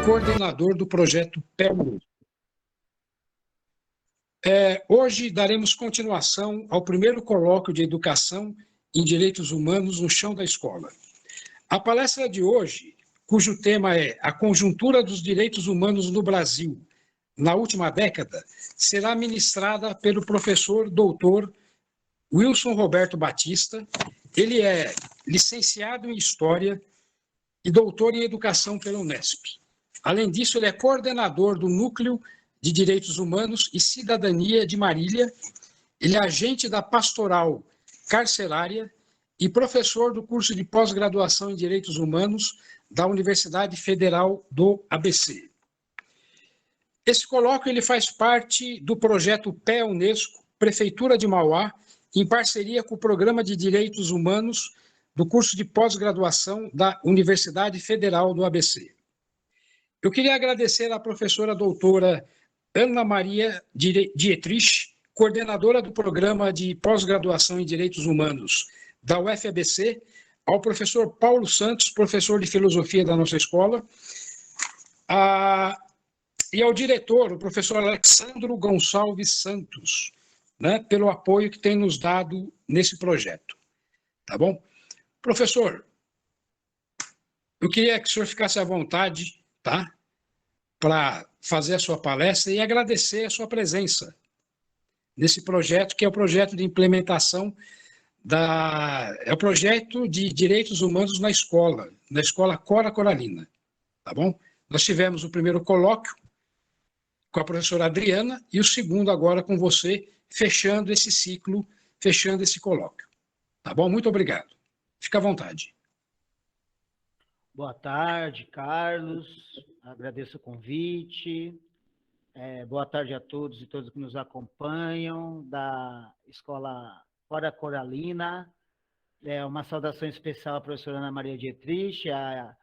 coordenador do projeto PEL. Hoje daremos continuação ao primeiro colóquio de Educação em Direitos Humanos no chão da escola. A palestra de hoje, cujo tema é A Conjuntura dos Direitos Humanos no Brasil na última década, será ministrada pelo professor doutor Wilson Roberto Batista. Ele é licenciado em História e doutor em Educação pela Unesp. Além disso, ele é coordenador do Núcleo de Direitos Humanos e Cidadania de Marília, ele é agente da Pastoral Carcerária e professor do curso de pós-graduação em Direitos Humanos da Universidade Federal do ABC. Esse colóquio ele faz parte do projeto PE Unesco, Prefeitura de Mauá, em parceria com o Programa de Direitos Humanos do curso de pós-graduação da Universidade Federal do ABC. Eu queria agradecer à professora doutora Ana Maria Dietrich, coordenadora do Programa de Pós-Graduação em Direitos Humanos da UFABC, ao professor Paulo Santos, professor de Filosofia da nossa escola, e ao diretor, o professor Alexandro Gonçalves Santos, né, pelo apoio que tem nos dado nesse projeto. Tá bom? Professor, eu queria que o senhor ficasse à vontade, tá, para fazer a sua palestra e agradecer a sua presença nesse projeto, que é o projeto de implementação é o projeto de direitos humanos na escola Cora Coralina, tá bom? Nós tivemos o primeiro colóquio com a professora Adriana e o segundo agora com você, fechando esse ciclo, fechando esse colóquio. Tá bom? Muito obrigado. Fica à vontade. Boa tarde, Carlos. Agradeço o convite. Boa tarde a todos e todas que nos acompanham da Escola Cora Coralina. Uma saudação especial à professora Ana Maria Dietrich, a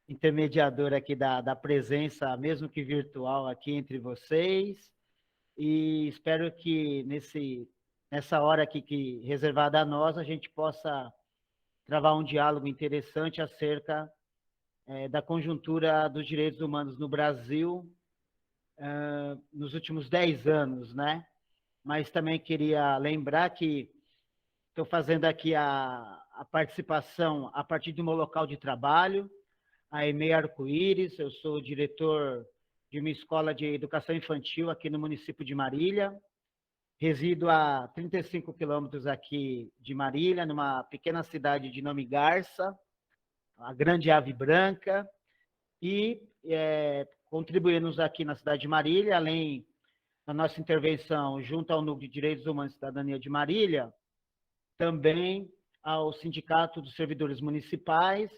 intermediadora aqui da presença, mesmo que virtual, aqui entre vocês. E espero que nessa hora aqui reservada a nós, a gente possa travar um diálogo interessante acerca da conjuntura dos direitos humanos no Brasil nos últimos 10 anos, né? Mas também queria lembrar que estou fazendo aqui a participação a partir do meu local de trabalho, a EMEI Arco-Íris. Eu sou diretor de uma escola de educação infantil aqui no município de Marília. Resido a 35 quilômetros aqui de Marília, numa pequena cidade de nome Garça, a Grande Ave Branca, e contribuímos aqui na cidade de Marília, além da nossa intervenção junto ao Núcleo de Direitos Humanos e Cidadania de Marília, também ao Sindicato dos Servidores Municipais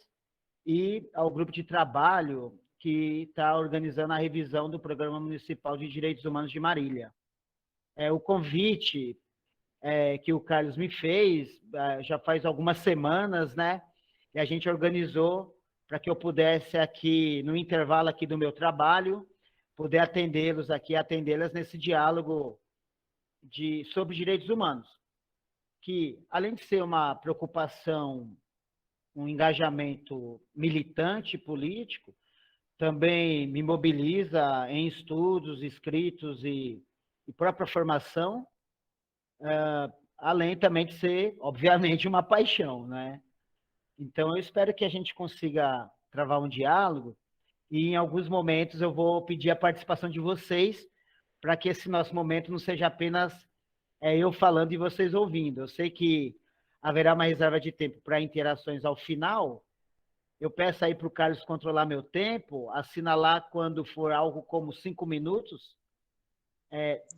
e ao grupo de trabalho que está organizando a revisão do Programa Municipal de Direitos Humanos de Marília. O convite que o Carlos me fez já faz algumas semanas, né? E a gente organizou para que eu pudesse aqui, no intervalo aqui do meu trabalho, poder atendê-las nesse diálogo sobre direitos humanos, que, além de ser uma preocupação, um engajamento militante político, também me mobiliza em estudos, escritos e própria formação, além também de ser, obviamente, uma paixão, né? Então, eu espero que a gente consiga travar um diálogo e, em alguns momentos, eu vou pedir a participação de vocês para que esse nosso momento não seja apenas eu falando e vocês ouvindo. Eu sei que haverá uma reserva de tempo para interações ao final. Eu peço aí para o Carlos controlar meu tempo, assinalar quando for algo como 5 minutos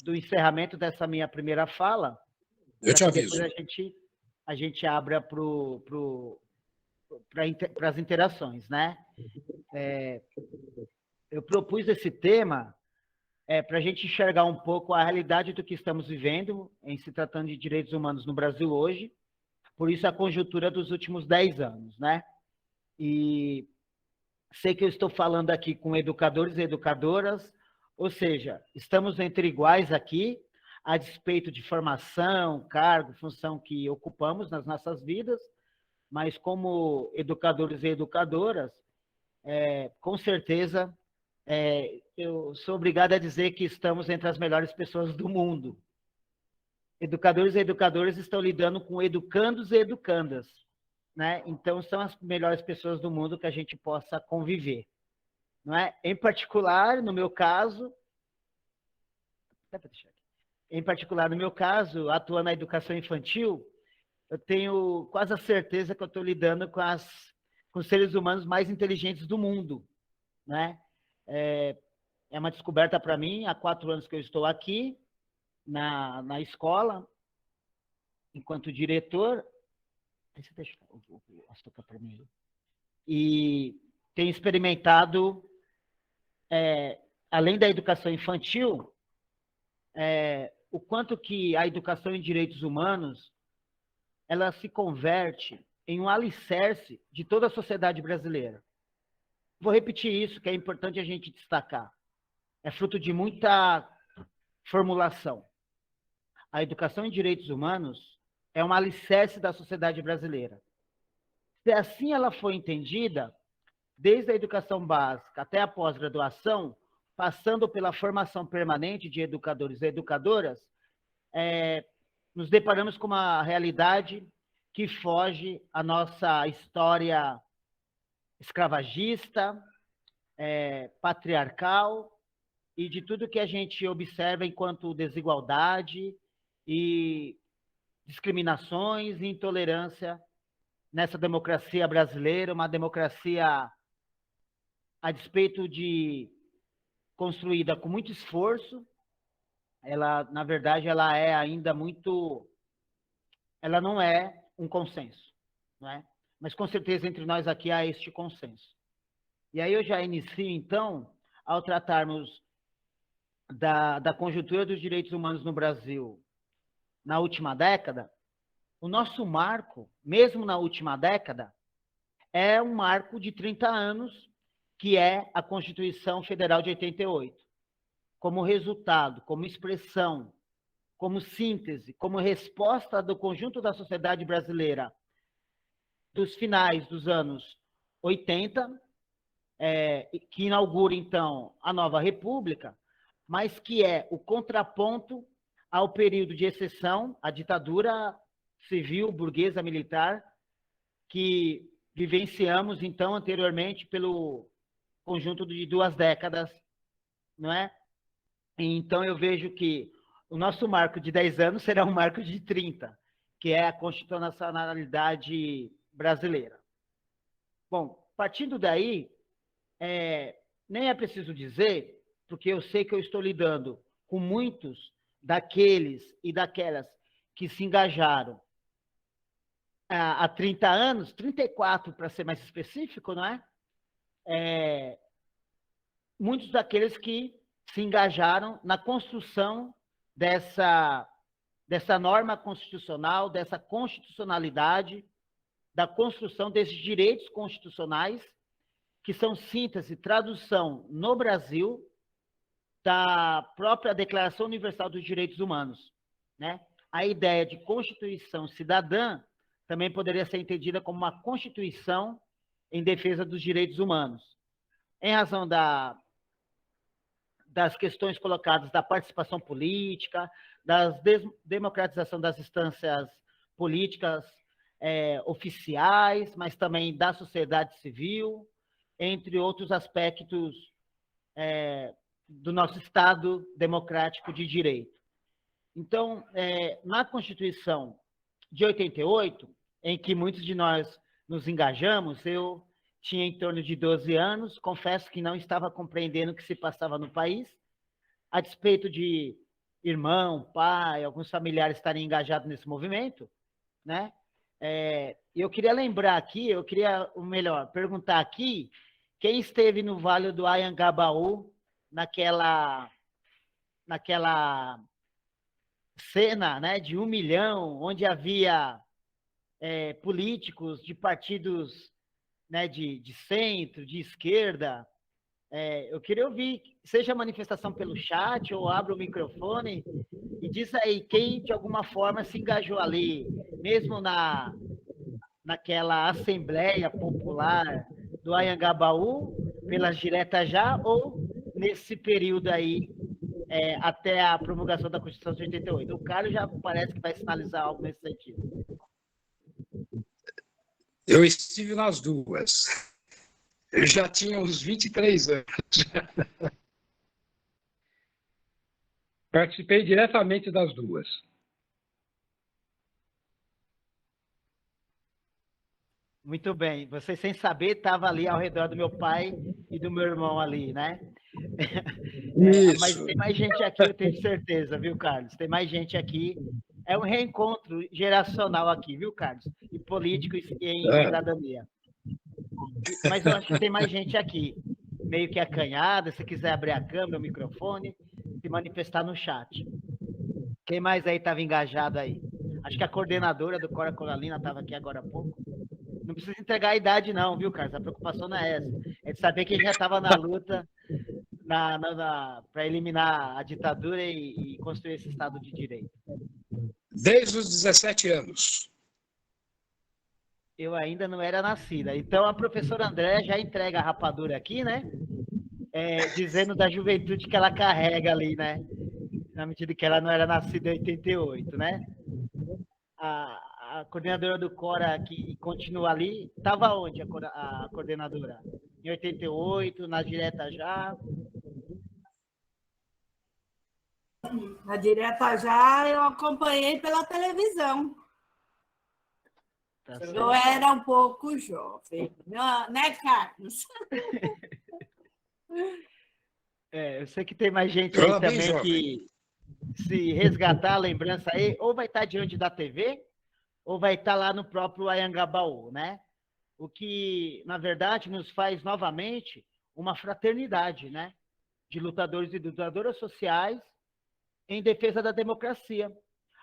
do encerramento dessa minha primeira fala. Eu te aviso. Depois a gente abra para as interações, né? Eu propus esse tema para a gente enxergar um pouco a realidade do que estamos vivendo em se tratando de direitos humanos no Brasil hoje, por isso a conjuntura dos últimos 10 anos, né? E sei que eu estou falando aqui com educadores e educadoras, ou seja, estamos entre iguais aqui, a despeito de formação, cargo, função que ocupamos nas nossas vidas, mas como educadores e educadoras, com certeza Eu sou obrigado a dizer que estamos entre as melhores pessoas do mundo. Educadores e educadoras estão lidando com educandos e educandas, né? Então, são as melhores pessoas do mundo que a gente possa conviver, não é? Em particular, no meu caso, atuando na educação infantil, eu tenho quase a certeza que eu estou lidando com os seres humanos mais inteligentes do mundo, né? É uma descoberta para mim, há 4 anos que eu estou aqui na escola, enquanto diretor. Deixa o açúcar para mim. E tenho experimentado, além da educação infantil, o quanto que a educação em direitos humanos ela se converte em um alicerce de toda a sociedade brasileira. Vou repetir isso, que é importante a gente destacar. É fruto de muita formulação. A educação em direitos humanos é um alicerce da sociedade brasileira. Se assim ela foi entendida, desde a educação básica até a pós-graduação, passando pela formação permanente de educadores e educadoras, nos deparamos com uma realidade que foge à nossa história escravagista, patriarcal e de tudo que a gente observa enquanto desigualdade e discriminações e intolerância nessa democracia brasileira, uma democracia a despeito de construída com muito esforço, ela, na verdade, ela é ainda muito... Ela não é um consenso, não é? Mas, com certeza, entre nós aqui há este consenso. E aí eu já inicio, então, ao tratarmos da conjuntura dos direitos humanos no Brasil na última década, o nosso marco, mesmo na última década, é um marco de 30 anos, que é a Constituição Federal de 88. Como resultado, como expressão, como síntese, como resposta do conjunto da sociedade brasileira dos finais dos anos 80, que inaugura, então, a nova República, mas que é o contraponto ao período de exceção, a ditadura civil, burguesa, militar, que vivenciamos, então, anteriormente, pelo conjunto de 2 décadas, não é? Então, eu vejo que o nosso marco de 10 anos será um marco de 30, que é a constitucionalidade brasileira. Bom, partindo daí, nem é preciso dizer, porque eu sei que eu estou lidando com muitos daqueles e daquelas que se engajaram há 30 anos, 34 para ser mais específico, não é? Muitos daqueles que se engajaram na construção dessa norma constitucional, dessa constitucionalidade, da construção desses direitos constitucionais, que são síntese, tradução no Brasil da própria Declaração Universal dos Direitos Humanos, né? A ideia de Constituição cidadã também poderia ser entendida como uma Constituição em defesa dos direitos humanos, em razão das questões colocadas da participação política, da democratização das instâncias políticas oficiais, mas também da sociedade civil, entre outros aspectos do nosso Estado democrático de direito. Então, na Constituição de 88, em que muitos de nós nos engajamos, eu tinha em torno de 12 anos, confesso que não estava compreendendo o que se passava no país, a despeito de irmão, pai, alguns familiares estarem engajados nesse movimento, né? Eu queria lembrar aqui, perguntar aqui, quem esteve no Vale do Anhangabaú, naquela cena, né, de 1 milhão, onde havia políticos de partidos, né, de centro, de esquerda. Eu queria ouvir, seja manifestação pelo chat ou abra o microfone e diz aí quem de alguma forma se engajou ali, mesmo naquela Assembleia Popular do Anhangabaú, pelas diretas já, ou nesse período aí, até a promulgação da Constituição de 88? O Carlos já parece que vai sinalizar algo nesse sentido. Eu estive nas duas. Eu já tinha uns 23 anos. Participei diretamente das duas. Muito bem. Você, sem saber, estava ali ao redor do meu pai e do meu irmão ali, né? Mas tem mais gente aqui, eu tenho certeza, viu, Carlos? Tem mais gente aqui. É um reencontro geracional aqui, viu, Carlos? E político e em cidadania. Mas eu acho que tem mais gente aqui, meio que acanhada. Se quiser abrir a câmera, o microfone, se manifestar no chat. Quem mais aí estava engajado aí? Acho que a coordenadora do Cora Coralina estava aqui agora há pouco. Não precisa entregar a idade, não, viu, Carlos? A preocupação não é essa. É de saber quem já estava na luta para eliminar a ditadura e construir esse Estado de Direito. Desde os 17 anos. Eu ainda não era nascida. Então, a professora Andréa já entrega a rapadura aqui, né? Dizendo da juventude que ela carrega ali, né? Na medida que ela não era nascida em 88, né? A coordenadora do Cora, que continua ali, estava onde a coordenadora? Em 88, na direta já? Na direta já eu acompanhei pela televisão. Tá Eu era um pouco jovem, né, Carlos? Eu sei que tem mais gente aí também que, se resgatar a lembrança aí, ou vai estar diante da TV, ou vai estar lá no próprio Anhangabaú, né? O que, na verdade, nos faz novamente uma fraternidade, né? De lutadores e lutadoras sociais em defesa da democracia.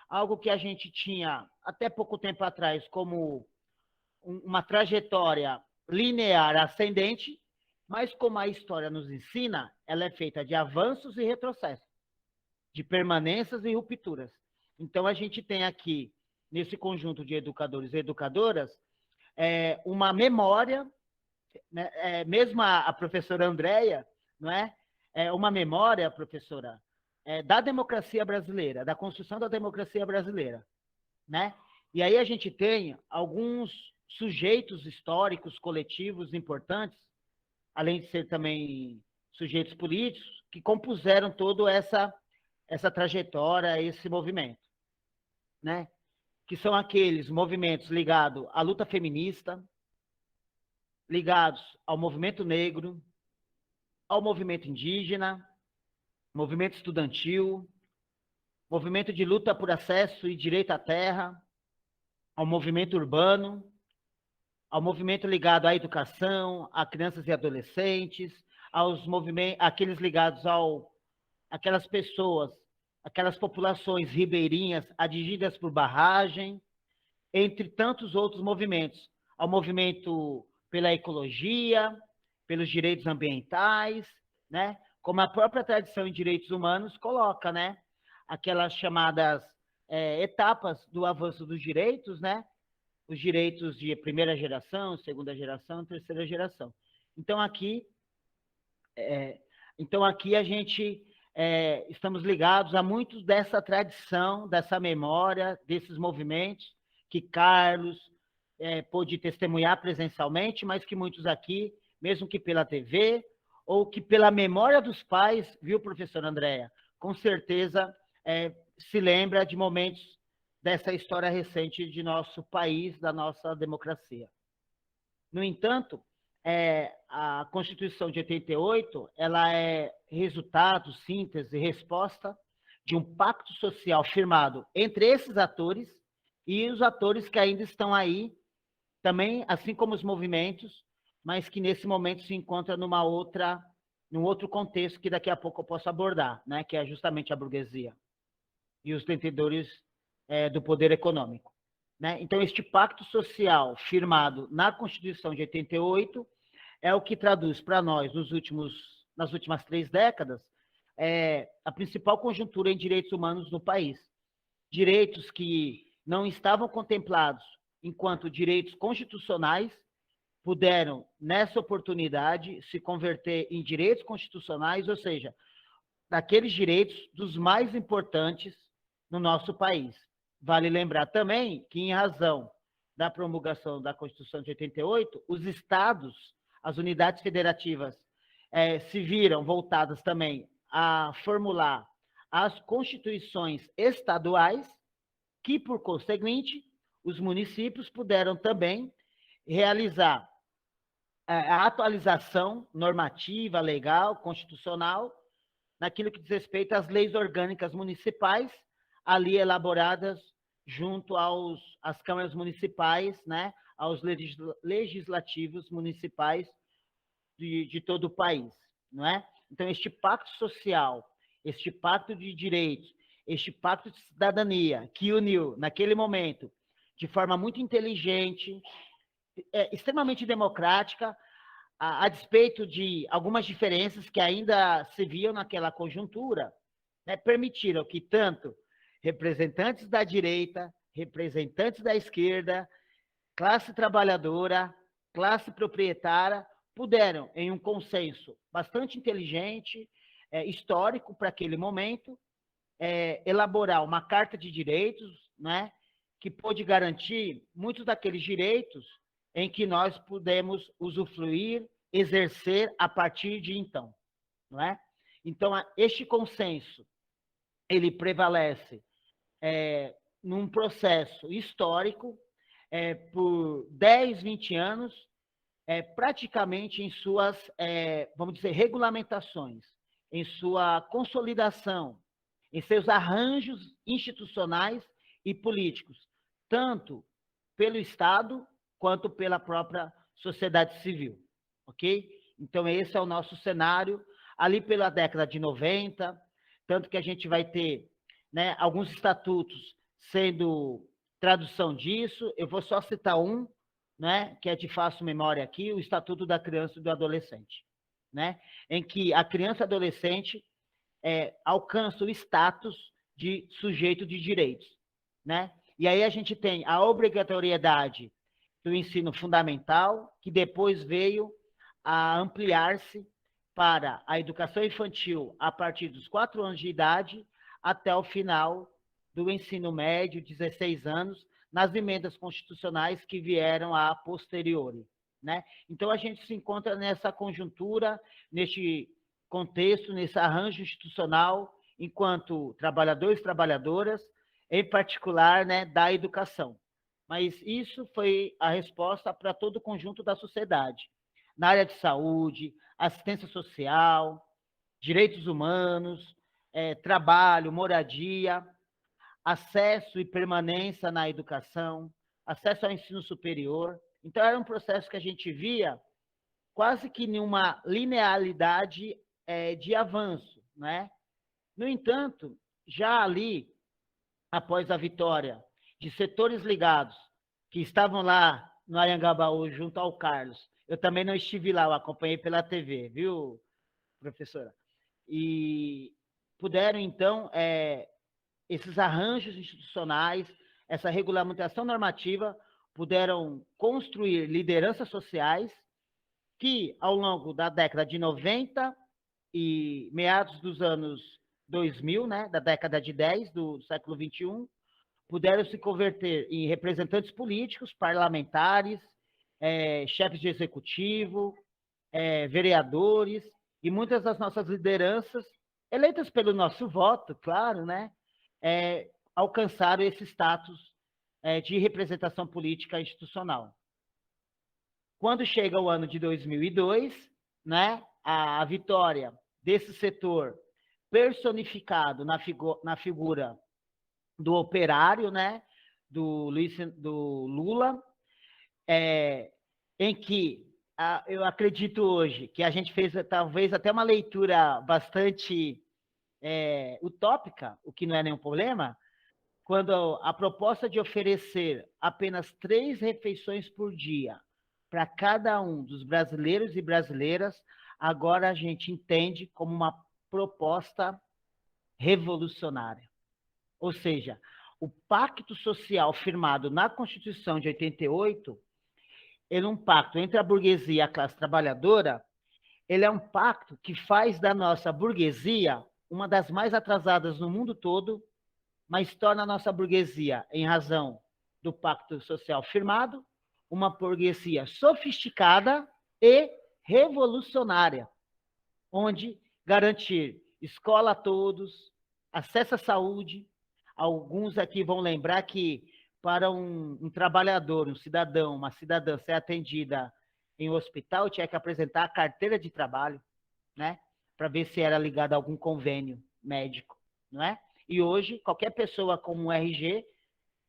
Algo que a gente tinha até pouco tempo atrás como uma trajetória linear ascendente, mas como a história nos ensina, ela é feita de avanços e retrocessos, de permanências e rupturas. Então, a gente tem aqui, nesse conjunto de educadores e educadoras, uma memória, né? Mesmo a professora Andréia, não é? Uma memória, professora, da democracia brasileira, da construção da democracia brasileira, né? E aí a gente tem alguns sujeitos históricos, coletivos importantes, além de ser também sujeitos políticos, que compuseram toda essa trajetória, esse movimento, né? Que são aqueles movimentos ligados à luta feminista, ligados ao movimento negro, ao movimento indígena, movimento estudantil, movimento de luta por acesso e direito à terra, ao movimento urbano, ao movimento ligado à educação, a crianças e adolescentes, aos movimentos, aqueles ligados aquelas pessoas, aquelas populações ribeirinhas atingidas por barragem, entre tantos outros movimentos, ao movimento pela ecologia, pelos direitos ambientais, né? Como a própria tradição em direitos humanos coloca, né? Aquelas chamadas etapas do avanço dos direitos, né? Os direitos de primeira geração, segunda geração, terceira geração. Então aqui a gente estamos ligados a muitos dessa tradição, dessa memória, desses movimentos que Carlos pôde testemunhar presencialmente, mas que muitos aqui, mesmo que pela TV, ou que pela memória dos pais, viu, professora Andréa? Com certeza se lembra de momentos dessa história recente de nosso país, da nossa democracia. No entanto, a Constituição de 88, ela é resultado, síntese, resposta de um pacto social firmado entre esses atores e os atores que ainda estão aí, também, assim como os movimentos, mas que nesse momento se encontra num outro contexto que daqui a pouco eu posso abordar, né? Que é justamente a burguesia e os detentores do poder econômico, né? Então, este pacto social firmado na Constituição de 88 é o que traduz para nós, nas últimas 3 décadas, a principal conjuntura em direitos humanos no país. Direitos que não estavam contemplados enquanto direitos constitucionais, puderam, nessa oportunidade, se converter em direitos constitucionais, ou seja, daqueles direitos dos mais importantes no nosso país. Vale lembrar também que, em razão da promulgação da Constituição de 88, os estados, as unidades federativas, se viram voltadas também a formular as constituições estaduais, que, por conseguinte, os municípios puderam também realizar a atualização normativa, legal, constitucional, naquilo que diz respeito às leis orgânicas municipais, ali elaboradas junto às câmaras municipais, né, aos legislativos municipais de todo o país, não é? Então, este pacto social, este pacto de direitos, este pacto de cidadania, que uniu, naquele momento, de forma muito inteligente, extremamente democrática, a despeito de algumas diferenças que ainda se viam naquela conjuntura, né, permitiram que tanto representantes da direita, representantes da esquerda, classe trabalhadora, classe proprietária, puderam, em um consenso bastante inteligente, histórico para aquele momento, elaborar uma carta de direitos, né, que pôde garantir muitos daqueles direitos em que nós pudemos usufruir, exercer a partir de então, não é? Então, este consenso, ele prevalece num processo histórico por 10, 20 anos, praticamente em suas, vamos dizer, regulamentações, em sua consolidação, em seus arranjos institucionais e políticos, tanto pelo Estado quanto pela própria sociedade civil, ok? Então, esse é o nosso cenário, ali pela década de 90, tanto que a gente vai ter, né, alguns estatutos sendo tradução disso. Eu vou só citar um, né, que é de fácil memória aqui, o Estatuto da Criança e do Adolescente, né, em que a criança e adolescente alcança o status de sujeito de direitos, né? E aí a gente tem a obrigatoriedade do ensino fundamental, que depois veio a ampliar-se para a educação infantil a partir dos 4 anos de idade até o final do ensino médio, 16 anos, nas emendas constitucionais que vieram a posteriori, né? Então, a gente se encontra nessa conjuntura, neste contexto, nesse arranjo institucional, enquanto trabalhadores e trabalhadoras, em particular, né, da educação. Mas isso foi a resposta para todo o conjunto da sociedade. Na área de saúde, assistência social, direitos humanos, trabalho, moradia, acesso e permanência na educação, acesso ao ensino superior. Então, era um processo que a gente via quase que numa linearidade de avanço, né? No entanto, já ali, após a vitória de setores ligados, que estavam lá no Anhangabaú, junto ao Carlos, eu também não estive lá, eu acompanhei pela TV, viu, professora? E puderam, então, esses arranjos institucionais, essa regulamentação normativa, puderam construir lideranças sociais que, ao longo da década de 90 e meados dos anos 2000, né, da década de 10 do século 21, puderam se converter em representantes políticos, parlamentares, chefes de executivo, vereadores, e muitas das nossas lideranças, eleitas pelo nosso voto, claro, né, alcançaram esse status de representação política institucional. Quando chega o ano de 2002, né, a vitória desse setor personificado na figura do operário, né, do Lula, em que eu acredito hoje que a gente fez talvez até uma leitura bastante utópica, o que não é nenhum problema, quando a proposta de oferecer apenas 3 refeições por dia para cada um dos brasileiros e brasileiras, agora a gente entende como uma proposta revolucionária. Ou seja, o pacto social firmado na Constituição de 88, ele é um pacto entre a burguesia e a classe trabalhadora, ele é um pacto que faz da nossa burguesia uma das mais atrasadas no mundo todo, mas torna a nossa burguesia, em razão do pacto social firmado, uma burguesia sofisticada e revolucionária, onde garantir escola a todos, acesso à saúde. Alguns aqui vão lembrar que para um trabalhador, um cidadão, uma cidadã ser atendida em um hospital, tinha que apresentar a carteira de trabalho, né? Para ver se era ligado a algum convênio médico, não é? E hoje, qualquer pessoa com um RG,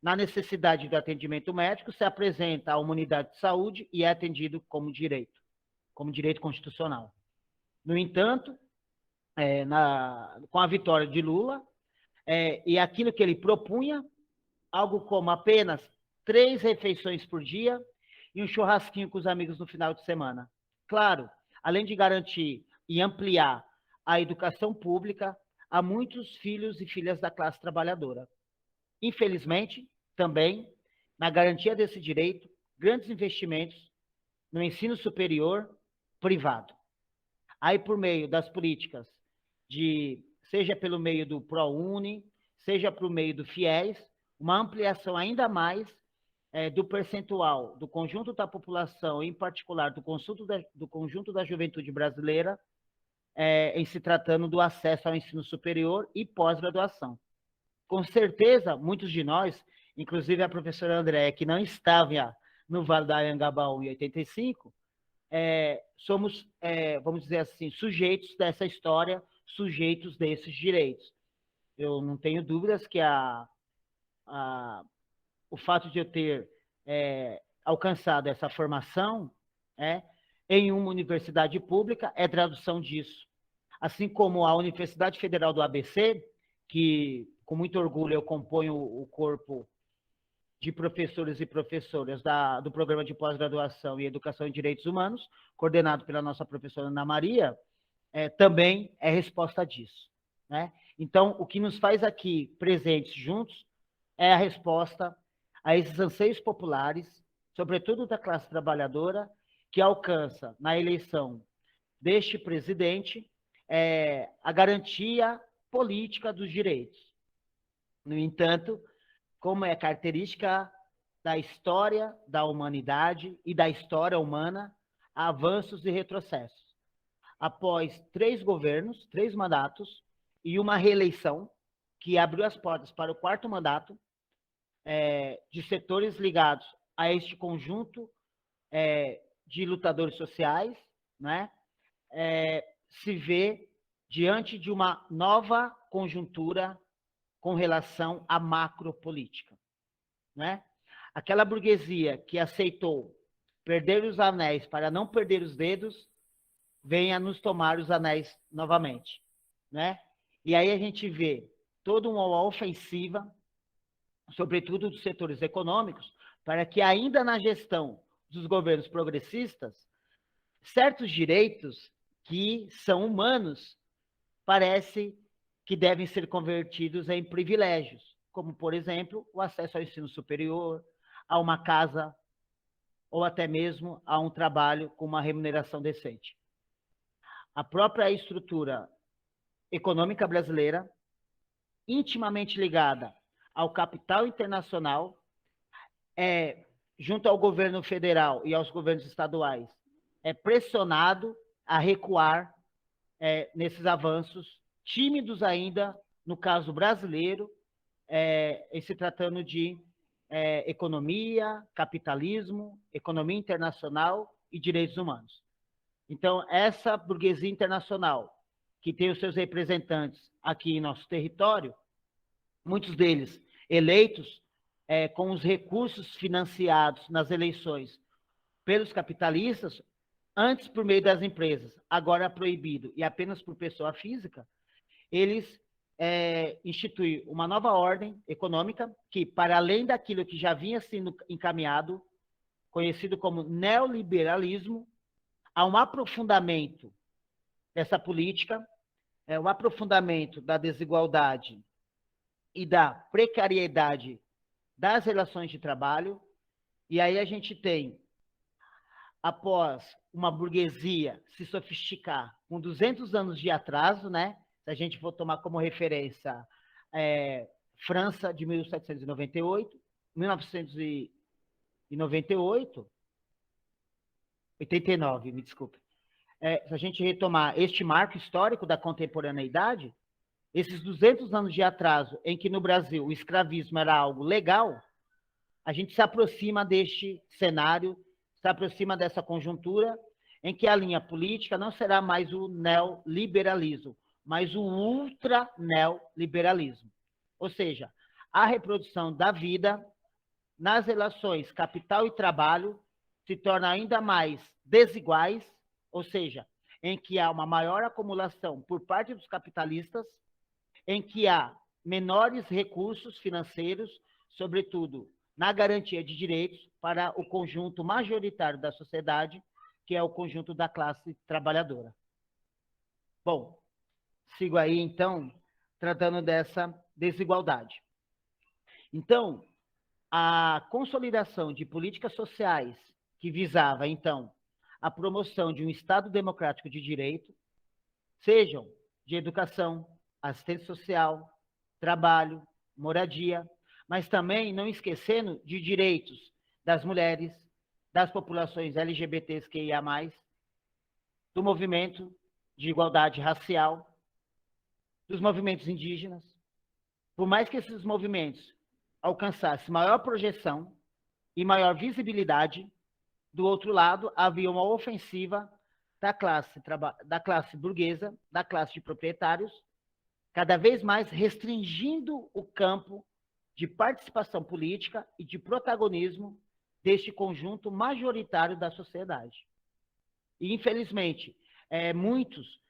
na necessidade do atendimento médico, se apresenta a uma unidade de saúde e é atendido como direito constitucional. No entanto, com a vitória de Lula, e aquilo que ele propunha, algo como apenas 3 refeições por dia e um churrasquinho com os amigos no final de semana. Claro, além de garantir e ampliar a educação pública a muitos filhos e filhas da classe trabalhadora. Infelizmente, também, na garantia desse direito, grandes investimentos no ensino superior privado. Aí, por meio das políticas seja pelo meio do ProUni, seja por meio do FIES, uma ampliação ainda mais do percentual do conjunto da população, em particular do conjunto da juventude brasileira, em se tratando do acesso ao ensino superior e pós-graduação. Com certeza, muitos de nós, inclusive a professora Andréa, que não estava no Vale do Anhangabaú em 85, somos, vamos dizer assim, sujeitos dessa história, sujeitos desses direitos. Eu não tenho dúvidas que o fato de eu ter alcançado essa formação em uma universidade pública é tradução disso. Assim como a Universidade Federal do ABC, que com muito orgulho eu componho o corpo de professores e professoras do Programa de Pós-Graduação e Educação em Direitos Humanos, coordenado pela nossa professora Ana Maria, também é resposta disso, né? Então, o que nos faz aqui presentes juntos é a resposta a esses anseios populares, sobretudo da classe trabalhadora, que alcança, na eleição deste presidente, a garantia política dos direitos. No entanto, como é característica da história da humanidade e da história humana, há avanços e retrocessos. Após 3 governos, 3 mandatos e uma reeleição, que abriu as portas para o 4º mandato, de setores ligados a este conjunto de lutadores sociais, né? Se vê diante de uma nova conjuntura com relação à macropolítica, né? Aquela burguesia que aceitou perder os anéis para não perder os dedos, venha nos tomar os anéis novamente, né? E aí a gente vê toda uma ofensiva, sobretudo dos setores econômicos, para que ainda na gestão dos governos progressistas, certos direitos que são humanos parece que devem ser convertidos em privilégios, como, por exemplo, o acesso ao ensino superior, a uma casa ou até mesmo a um trabalho com uma remuneração decente. A própria estrutura econômica brasileira, intimamente ligada ao capital internacional, junto ao governo federal e aos governos estaduais, é pressionado a recuar nesses avanços, tímidos ainda, no caso brasileiro, em se tratando de economia, capitalismo, economia internacional e direitos humanos. Então, essa burguesia internacional, que tem os seus representantes aqui em nosso território, muitos deles eleitos com os recursos financiados nas eleições pelos capitalistas, antes por meio das empresas, agora proibido e apenas por pessoa física, eles instituem uma nova ordem econômica que, para além daquilo que já vinha sendo encaminhado, conhecido como neoliberalismo, há um aprofundamento dessa política, um aprofundamento da desigualdade e da precariedade das relações de trabalho, e aí a gente tem após uma burguesia se sofisticar com 200 anos de atraso, né? Se a gente for tomar como referência França de 1798, 1998, 89, me desculpe. Se a gente retomar este marco histórico da contemporaneidade, esses 200 anos de atraso em que no Brasil o escravismo era algo legal, a gente se aproxima deste cenário, se aproxima dessa conjuntura em que a linha política não será mais o neoliberalismo, mas o ultra-neoliberalismo. Ou seja, a reprodução da vida nas relações capital e trabalho se torna ainda mais desiguais, ou seja, em que há uma maior acumulação por parte dos capitalistas, em que há menores recursos financeiros, sobretudo na garantia de direitos para o conjunto majoritário da sociedade, que é o conjunto da classe trabalhadora. Bom, sigo aí, então, tratando dessa desigualdade. Então, a consolidação de políticas sociais que visava, então, a promoção de um Estado democrático de direito, sejam de educação, assistência social, trabalho, moradia, mas também não esquecendo de direitos das mulheres, das populações LGBTQIA+, do movimento de igualdade racial, dos movimentos indígenas. Por mais que esses movimentos alcançassem maior projeção e maior visibilidade, do outro lado, havia uma ofensiva da classe burguesa, da classe de proprietários, cada vez mais restringindo o campo de participação política e de protagonismo deste conjunto majoritário da sociedade. E, infelizmente, muitos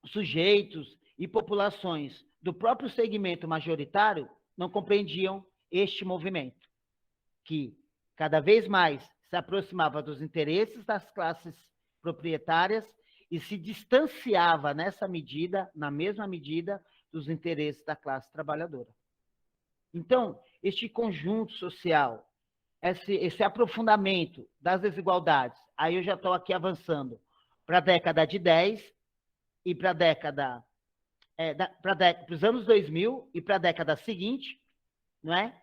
sujeitos e populações do próprio segmento majoritário não compreendiam este movimento, que cada vez mais se aproximava dos interesses das classes proprietárias e se distanciava nessa medida, na mesma medida, dos interesses da classe trabalhadora. Então, este conjunto social, esse aprofundamento das desigualdades, aí eu já estou aqui avançando para a década de 10 e para a década, para os anos 2000 e para a década seguinte, não é?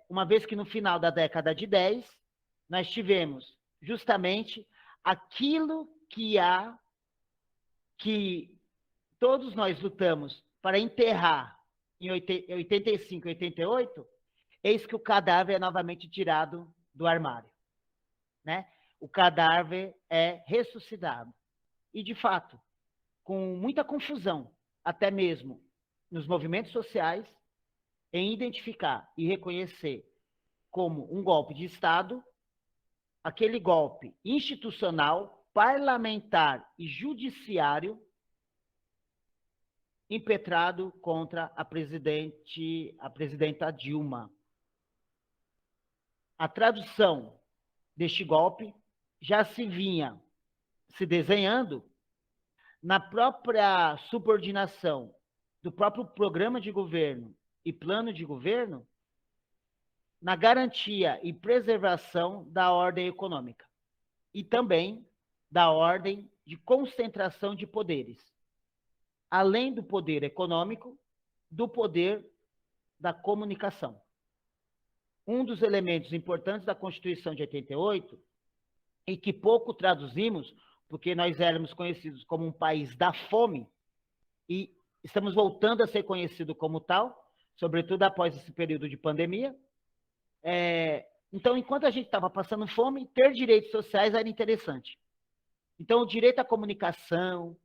Uma vez que no final da década de 10, nós tivemos justamente aquilo que todos nós lutamos para enterrar em 85, 88, eis que o cadáver é novamente tirado do armário, né? O cadáver é ressuscitado. E, de fato, com muita confusão, até mesmo nos movimentos sociais, em identificar e reconhecer como um golpe de Estado, aquele golpe institucional, parlamentar e judiciário impetrado contra a presidenta Dilma. A tradução deste golpe já se vinha se desenhando na própria subordinação do próprio programa de governo e plano de governo, na garantia e preservação da ordem econômica e também da ordem de concentração de poderes, além do poder econômico, do poder da comunicação. Um dos elementos importantes da Constituição de 88, e que pouco traduzimos, porque nós éramos conhecidos como um país da fome, e estamos voltando a ser conhecido como tal, sobretudo após esse período de pandemia. Então, enquanto a gente estava passando fome, ter direitos sociais era interessante. Então, o direito à comunicação,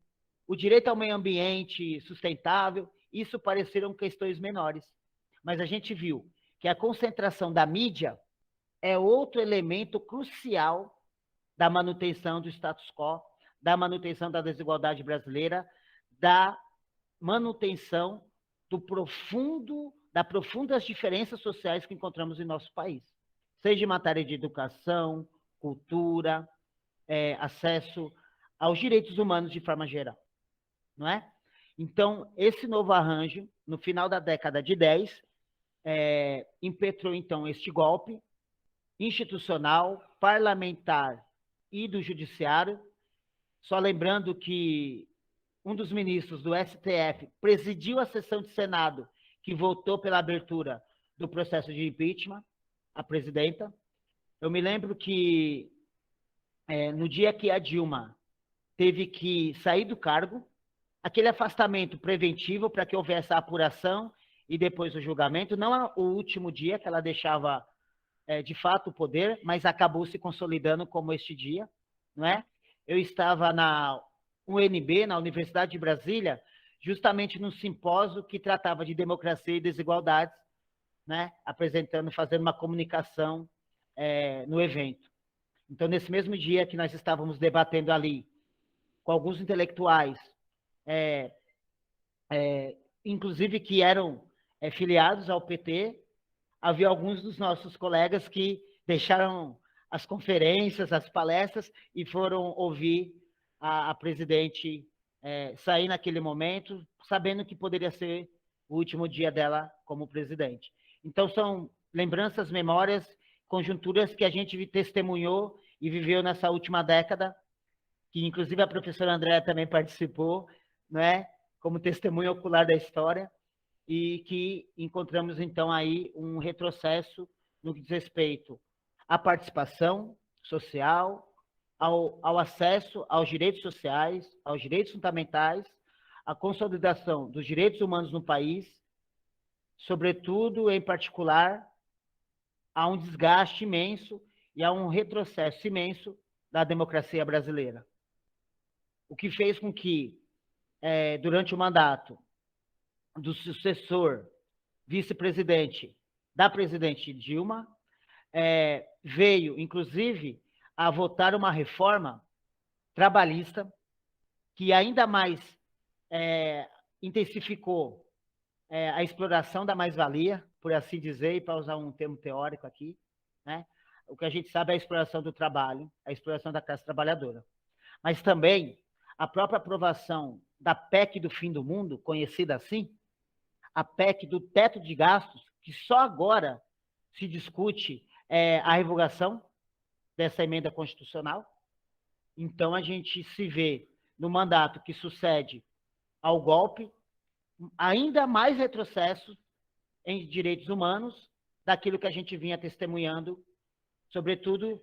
o direito ao meio ambiente sustentável, isso pareceram questões menores. Mas a gente viu que a concentração da mídia é outro elemento crucial da manutenção do status quo, da manutenção da desigualdade brasileira, da manutenção das profundas diferenças sociais que encontramos em nosso país, seja em matéria de educação, cultura, acesso aos direitos humanos de forma geral, não é? Então, esse novo arranjo, no final da década de 10, impetrou, então, este golpe, institucional, parlamentar e do judiciário. Só lembrando que um dos ministros do STF presidiu a sessão de Senado que votou pela abertura do processo de impeachment, a presidenta. Eu me lembro que no dia que a Dilma teve que sair do cargo, aquele afastamento preventivo para que houvesse a apuração e depois o julgamento, não é o último dia que ela deixava de fato o poder, mas acabou se consolidando como este dia, não é? Eu estava na UNB, na Universidade de Brasília, justamente num simpósio que tratava de democracia e desigualdades, né? Apresentando, fazendo uma comunicação no evento. Então, nesse mesmo dia que nós estávamos debatendo ali, com alguns intelectuais, inclusive que eram filiados ao PT, havia alguns dos nossos colegas que deixaram as conferências, as palestras e foram ouvir a presidente sair naquele momento, sabendo que poderia ser o último dia dela como presidente. Então, são lembranças, memórias, conjunturas que a gente testemunhou e viveu nessa última década, que inclusive a professora Andréa também participou, né, como testemunha ocular da história, e que encontramos, então, aí um retrocesso no que diz respeito à participação social, ao acesso aos direitos sociais, aos direitos fundamentais, à consolidação dos direitos humanos no país, sobretudo, em particular, a um desgaste imenso e a um retrocesso imenso da democracia brasileira. O que fez com que, durante o mandato do sucessor vice-presidente da presidente Dilma, veio, inclusive, a votar uma reforma trabalhista que ainda mais intensificou a exploração da mais-valia, por assim dizer, e para usar um termo teórico aqui, né? O que a gente sabe é a exploração do trabalho, a exploração da classe trabalhadora. Mas também a própria aprovação da PEC do fim do mundo, conhecida assim, a PEC do teto de gastos, que só agora se discute a revogação dessa emenda constitucional. Então, a gente se vê no mandato que sucede ao golpe, ainda mais retrocesso em direitos humanos daquilo que a gente vinha testemunhando, sobretudo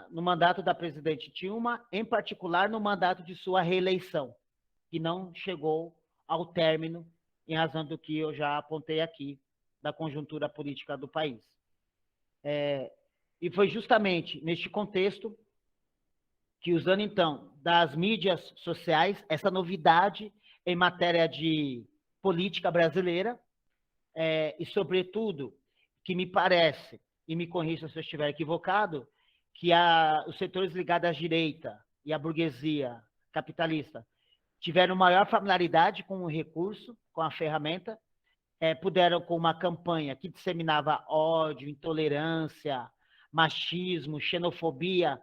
no mandato da presidente Dilma, em particular no mandato de sua reeleição, que não chegou ao término em razão do que eu já apontei aqui, da conjuntura política do país. E foi justamente neste contexto que, usando, então, das mídias sociais, essa novidade em matéria de política brasileira, e, sobretudo, que me parece, e me corrija se eu estiver equivocado, que os setores ligados à direita e à burguesia capitalista tiveram maior familiaridade com o recurso, com a ferramenta, puderam, com uma campanha que disseminava ódio, intolerância, machismo, xenofobia,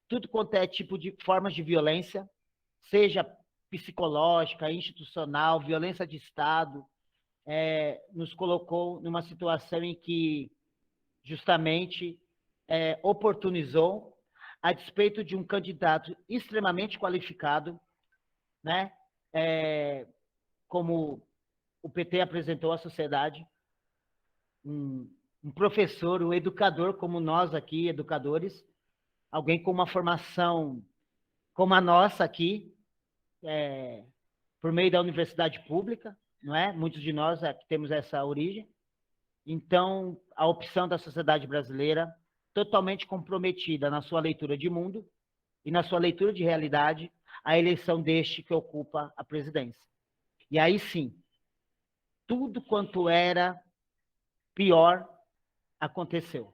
tudo quanto é tipo de formas de violência, seja psicológica, institucional, violência de Estado, nos colocou numa situação em que, justamente, oportunizou, a despeito de um candidato extremamente qualificado, né, como o PT apresentou à sociedade, um professor, um educador como nós aqui, educadores, alguém com uma formação como a nossa aqui, por meio da universidade pública, não é? Muitos de nós temos essa origem. Então, a opção da sociedade brasileira, totalmente comprometida na sua leitura de mundo e na sua leitura de realidade, a eleição deste que ocupa a presidência. E aí sim, tudo quanto era pior aconteceu.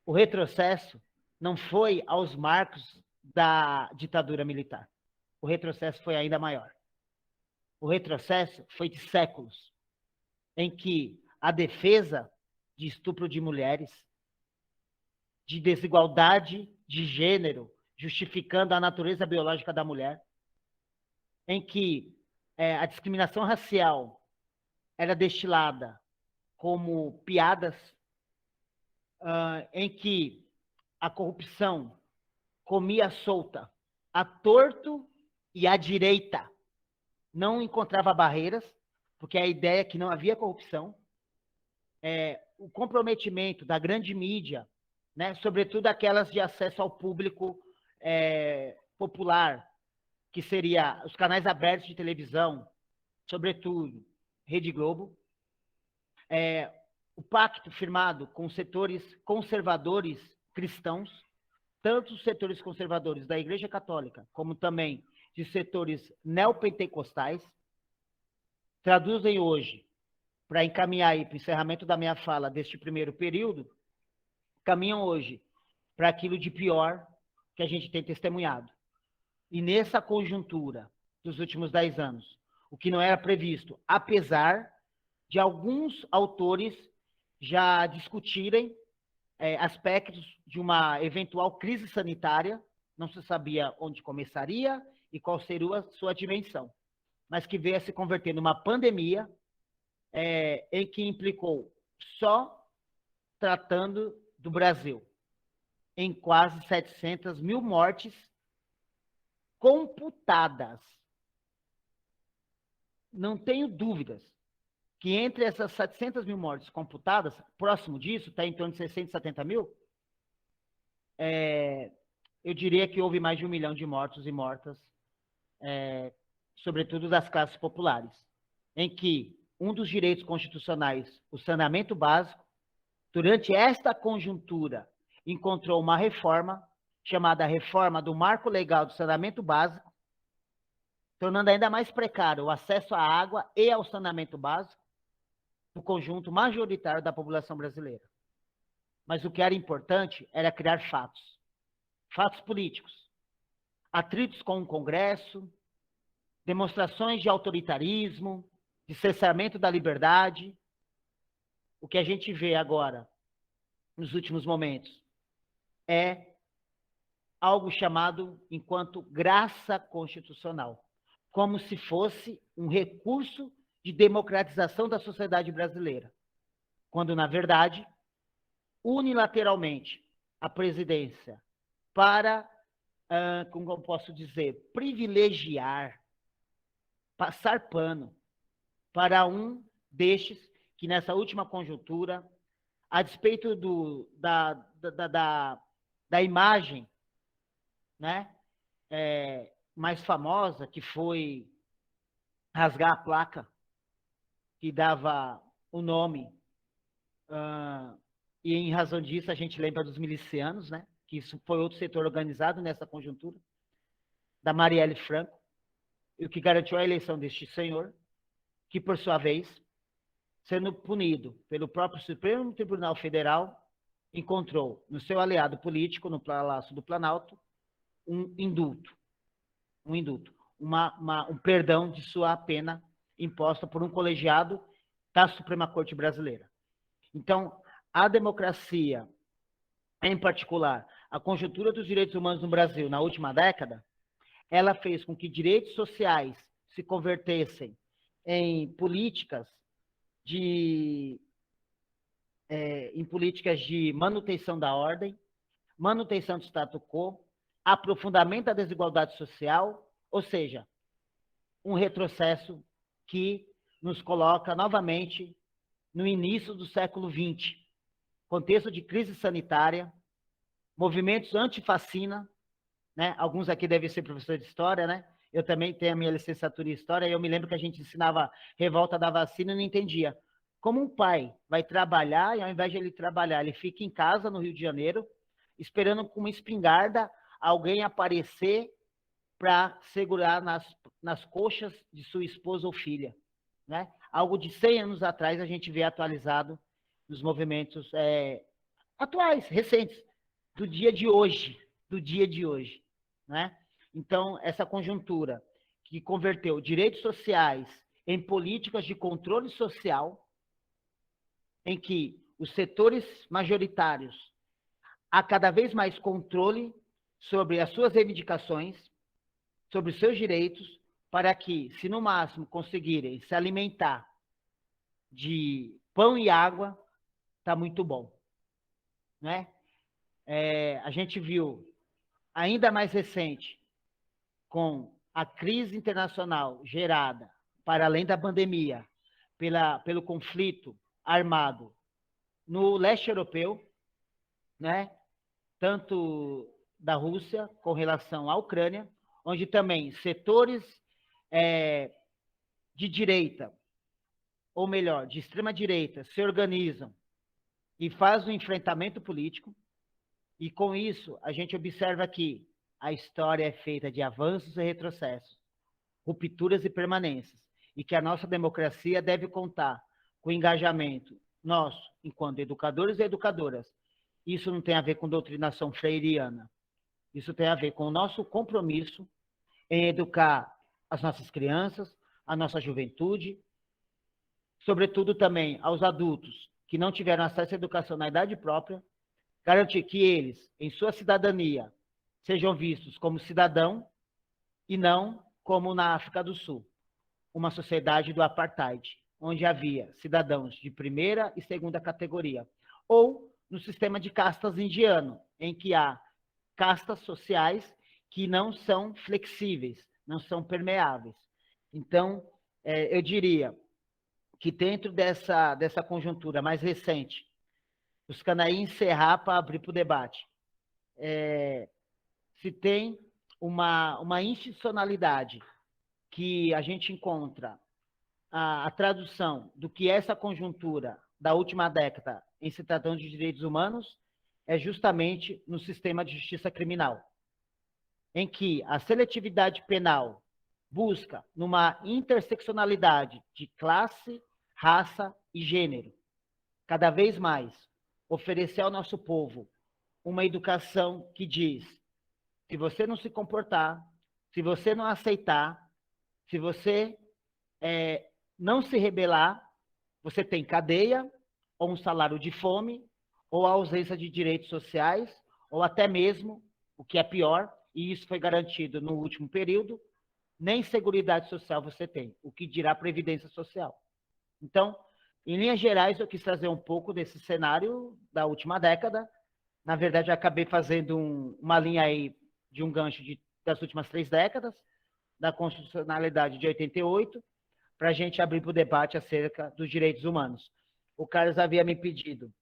O retrocesso não foi aos marcos da ditadura militar. O retrocesso foi ainda maior. O retrocesso foi de séculos, em que a defesa de estupro de mulheres, de desigualdade de gênero, justificando a natureza biológica da mulher, em que a discriminação racial era destilada como piadas em que a corrupção comia solta, à torto e à direita. Não encontrava barreiras, porque a ideia é que não havia corrupção. O comprometimento da grande mídia, né, sobretudo aquelas de acesso ao público popular, que seria os canais abertos de televisão, sobretudo Rede Globo, o pacto firmado com setores conservadores cristãos, tanto os setores conservadores da Igreja Católica, como também de setores neopentecostais, traduzem hoje, para encaminhar aí para o encerramento da minha fala deste primeiro período, caminham hoje para aquilo de pior que a gente tem testemunhado. E nessa conjuntura dos últimos 10 anos, o que não era previsto, apesar de alguns autores já discutirem aspectos de uma eventual crise sanitária, não se sabia onde começaria e qual seria a sua dimensão, mas que veio a se converter numa pandemia em que implicou, só tratando do Brasil, em quase 700 mil mortes computadas. Não tenho dúvidas que entre essas 700 mil mortes computadas, próximo disso, está em torno de 670 mil, eu diria que houve mais de 1 milhão de mortos e mortas, sobretudo das classes populares, em que um dos direitos constitucionais, o saneamento básico, durante esta conjuntura, encontrou uma reforma, chamada Reforma do Marco Legal do Saneamento Básico, tornando ainda mais precário o acesso à água e ao saneamento básico do conjunto majoritário da população brasileira. Mas o que era importante era criar fatos. Fatos políticos. Atritos com o Congresso, demonstrações de autoritarismo, de cessamento da liberdade. O que a gente vê agora, nos últimos momentos, é algo chamado enquanto graça constitucional, como se fosse um recurso de democratização da sociedade brasileira, quando, na verdade, unilateralmente, a presidência, para, como eu posso dizer, privilegiar, passar pano para um destes que, nessa última conjuntura, a despeito da imagem, né, mais famosa, que foi rasgar a placa que dava o nome, e em razão disso a gente lembra dos milicianos, né, que isso foi outro setor organizado nessa conjuntura, da Marielle Franco, e o que garantiu a eleição deste senhor, que, por sua vez, sendo punido pelo próprio Supremo Tribunal Federal, encontrou no seu aliado político, no Palácio do Planalto, um indulto, um perdão de sua pena imposta por um colegiado da Suprema Corte Brasileira. Então, a democracia, em particular, a conjuntura dos direitos humanos no Brasil na última década, ela fez com que direitos sociais se convertessem em políticas de manutenção da ordem, manutenção do status quo, aprofundamento da desigualdade social, ou seja, um retrocesso que nos coloca novamente no início do século XX, contexto de crise sanitária, movimentos antifacina, né? Alguns aqui devem ser professores de história, né? Eu também tenho a minha licenciatura em História, e eu me lembro que a gente ensinava revolta da vacina e não entendia. Como um pai vai trabalhar e, ao invés de ele trabalhar, ele fica em casa, no Rio de Janeiro, esperando com uma espingarda alguém aparecer para segurar nas coxas de sua esposa ou filha, né? Algo de 100 anos atrás a gente vê atualizado nos movimentos atuais, recentes, do dia de hoje, né? Então, essa conjuntura que converteu direitos sociais em políticas de controle social, em que os setores majoritários há cada vez mais controle sobre as suas reivindicações, sobre os seus direitos, para que, se no máximo conseguirem se alimentar de pão e água, está muito bom. né? A gente viu, ainda mais recente, com a crise internacional gerada, para além da pandemia, pelo conflito armado no leste europeu, né? Tanto da Rússia com relação à Ucrânia, onde também setores de direita, ou melhor, de extrema direita, se organizam e fazem um enfrentamento político, e com isso a gente observa que a história é feita de avanços e retrocessos, rupturas e permanências, e que a nossa democracia deve contar com o engajamento nosso, enquanto educadores e educadoras. Isso não tem a ver com doutrinação freiriana, isso tem a ver com o nosso compromisso em educar as nossas crianças, a nossa juventude, sobretudo também aos adultos que não tiveram acesso à educação na idade própria, garantir que eles, em sua cidadania, sejam vistos como cidadão e não como na África do Sul, uma sociedade do apartheid, onde havia cidadãos de primeira e segunda categoria, ou no sistema de castas indiano, em que há castas sociais que não são flexíveis, não são permeáveis. Então, eu diria que dentro dessa conjuntura mais recente, buscando aí encerrar para abrir para o debate, se tem uma institucionalidade que a gente encontra a tradução do que é essa conjuntura da última década em se tratando de direitos humanos é justamente no sistema de justiça criminal, em que a seletividade penal busca numa interseccionalidade de classe, raça e gênero, cada vez mais oferecer ao nosso povo uma educação que diz: se você não se comportar, se você não aceitar, se você não se rebelar, você tem cadeia, ou um salário de fome, ou a ausência de direitos sociais, ou até mesmo, o que é pior, e isso foi garantido no último período, nem seguridade social você tem, o que dirá previdência social. Então, em linhas gerais, eu quis trazer um pouco desse cenário da última década. Na verdade, eu acabei fazendo uma linha aí de um gancho das últimas 3 décadas, da constitucionalidade de 88, para a gente abrir para o debate acerca dos direitos humanos. O Carlos havia me pedido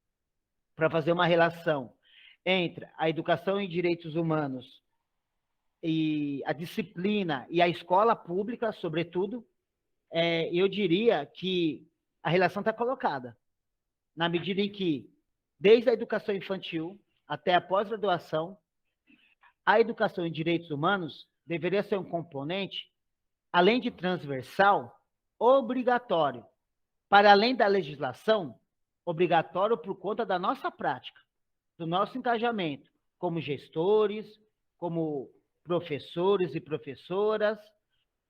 para fazer uma relação entre a educação em direitos humanos e a disciplina e a escola pública, sobretudo. Eu diria que a relação está colocada, na medida em que, desde a educação infantil até a pós-graduação, a educação em direitos humanos deveria ser um componente, além de transversal, obrigatório, para além da legislação, obrigatório por conta da nossa prática, do nosso engajamento como gestores, como professores e professoras,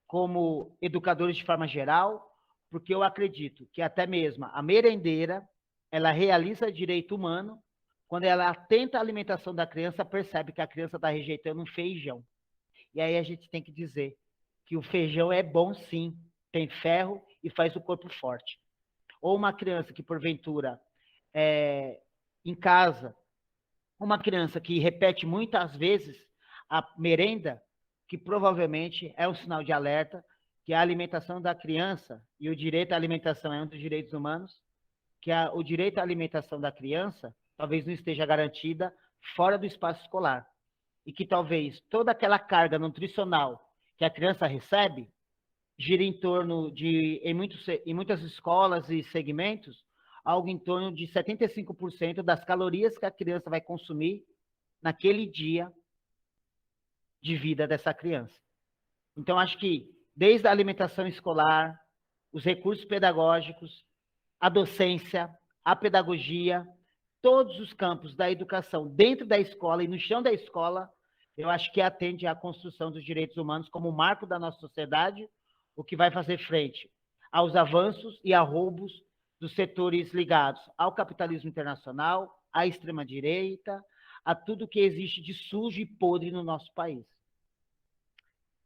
como educadores de forma geral, porque eu acredito que até mesmo a merendeira, ela realiza direito humano quando ela atenta à alimentação da criança, percebe que a criança está rejeitando um feijão. E aí a gente tem que dizer que o feijão é bom sim, tem ferro e faz o corpo forte. Ou uma criança que, porventura, em casa, uma criança que repete muitas vezes a merenda, que provavelmente é um sinal de alerta, que a alimentação da criança, e o direito à alimentação é um dos direitos humanos, que o direito à alimentação da criança talvez não esteja garantida fora do espaço escolar. E que talvez toda aquela carga nutricional que a criança recebe gira em torno de, em muitas escolas e segmentos, algo em torno de 75% das calorias que a criança vai consumir naquele dia de vida dessa criança. Então, acho que desde a alimentação escolar, os recursos pedagógicos, a docência, a pedagogia, todos os campos da educação dentro da escola e no chão da escola, eu acho que atende à construção dos direitos humanos como marco da nossa sociedade, o que vai fazer frente aos avanços e a roubos dos setores ligados ao capitalismo internacional, à extrema-direita, a tudo que existe de sujo e podre no nosso país.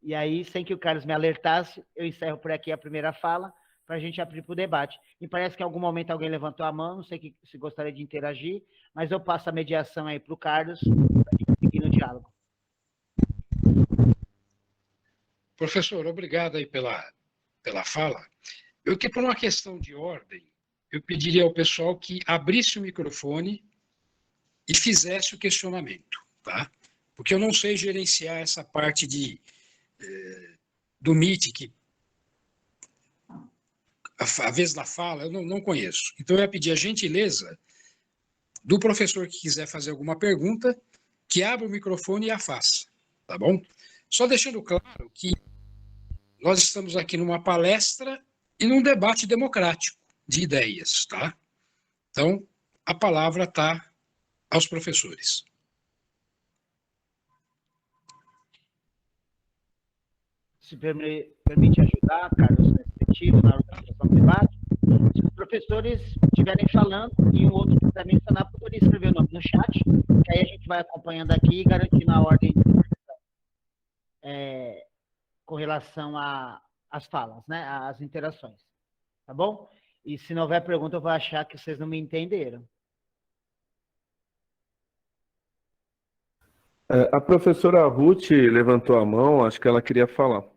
E aí, sem que o Carlos me alertasse, eu encerro por aqui a primeira fala, para a gente abrir para o debate. E parece que em algum momento alguém levantou a mão, não sei se gostaria de interagir, mas eu passo a mediação aí para o Carlos, para a gente seguir no diálogo. Professor, obrigado aí pela fala. Eu que, por uma questão de ordem, eu pediria ao pessoal que abrisse o microfone e fizesse o questionamento, tá? Porque eu não sei gerenciar essa parte do Meet, que a vez da fala, eu não conheço. Então, eu ia pedir a gentileza do professor que quiser fazer alguma pergunta, que abra o microfone e a faça, tá bom? Só deixando claro que nós estamos aqui numa palestra e num debate democrático de ideias, tá? Então, a palavra está aos professores. Se permite ajudar, Carlos, nesse sentido, na organização do debate, se os professores estiverem falando e um outro quiser mencionar, poderia escrever o nome no chat, que aí a gente vai acompanhando aqui e garantindo a ordem com relação às falas, né, às interações, tá bom? E se não houver pergunta, eu vou achar que vocês não me entenderam. A professora Ruth levantou a mão, acho que ela queria falar.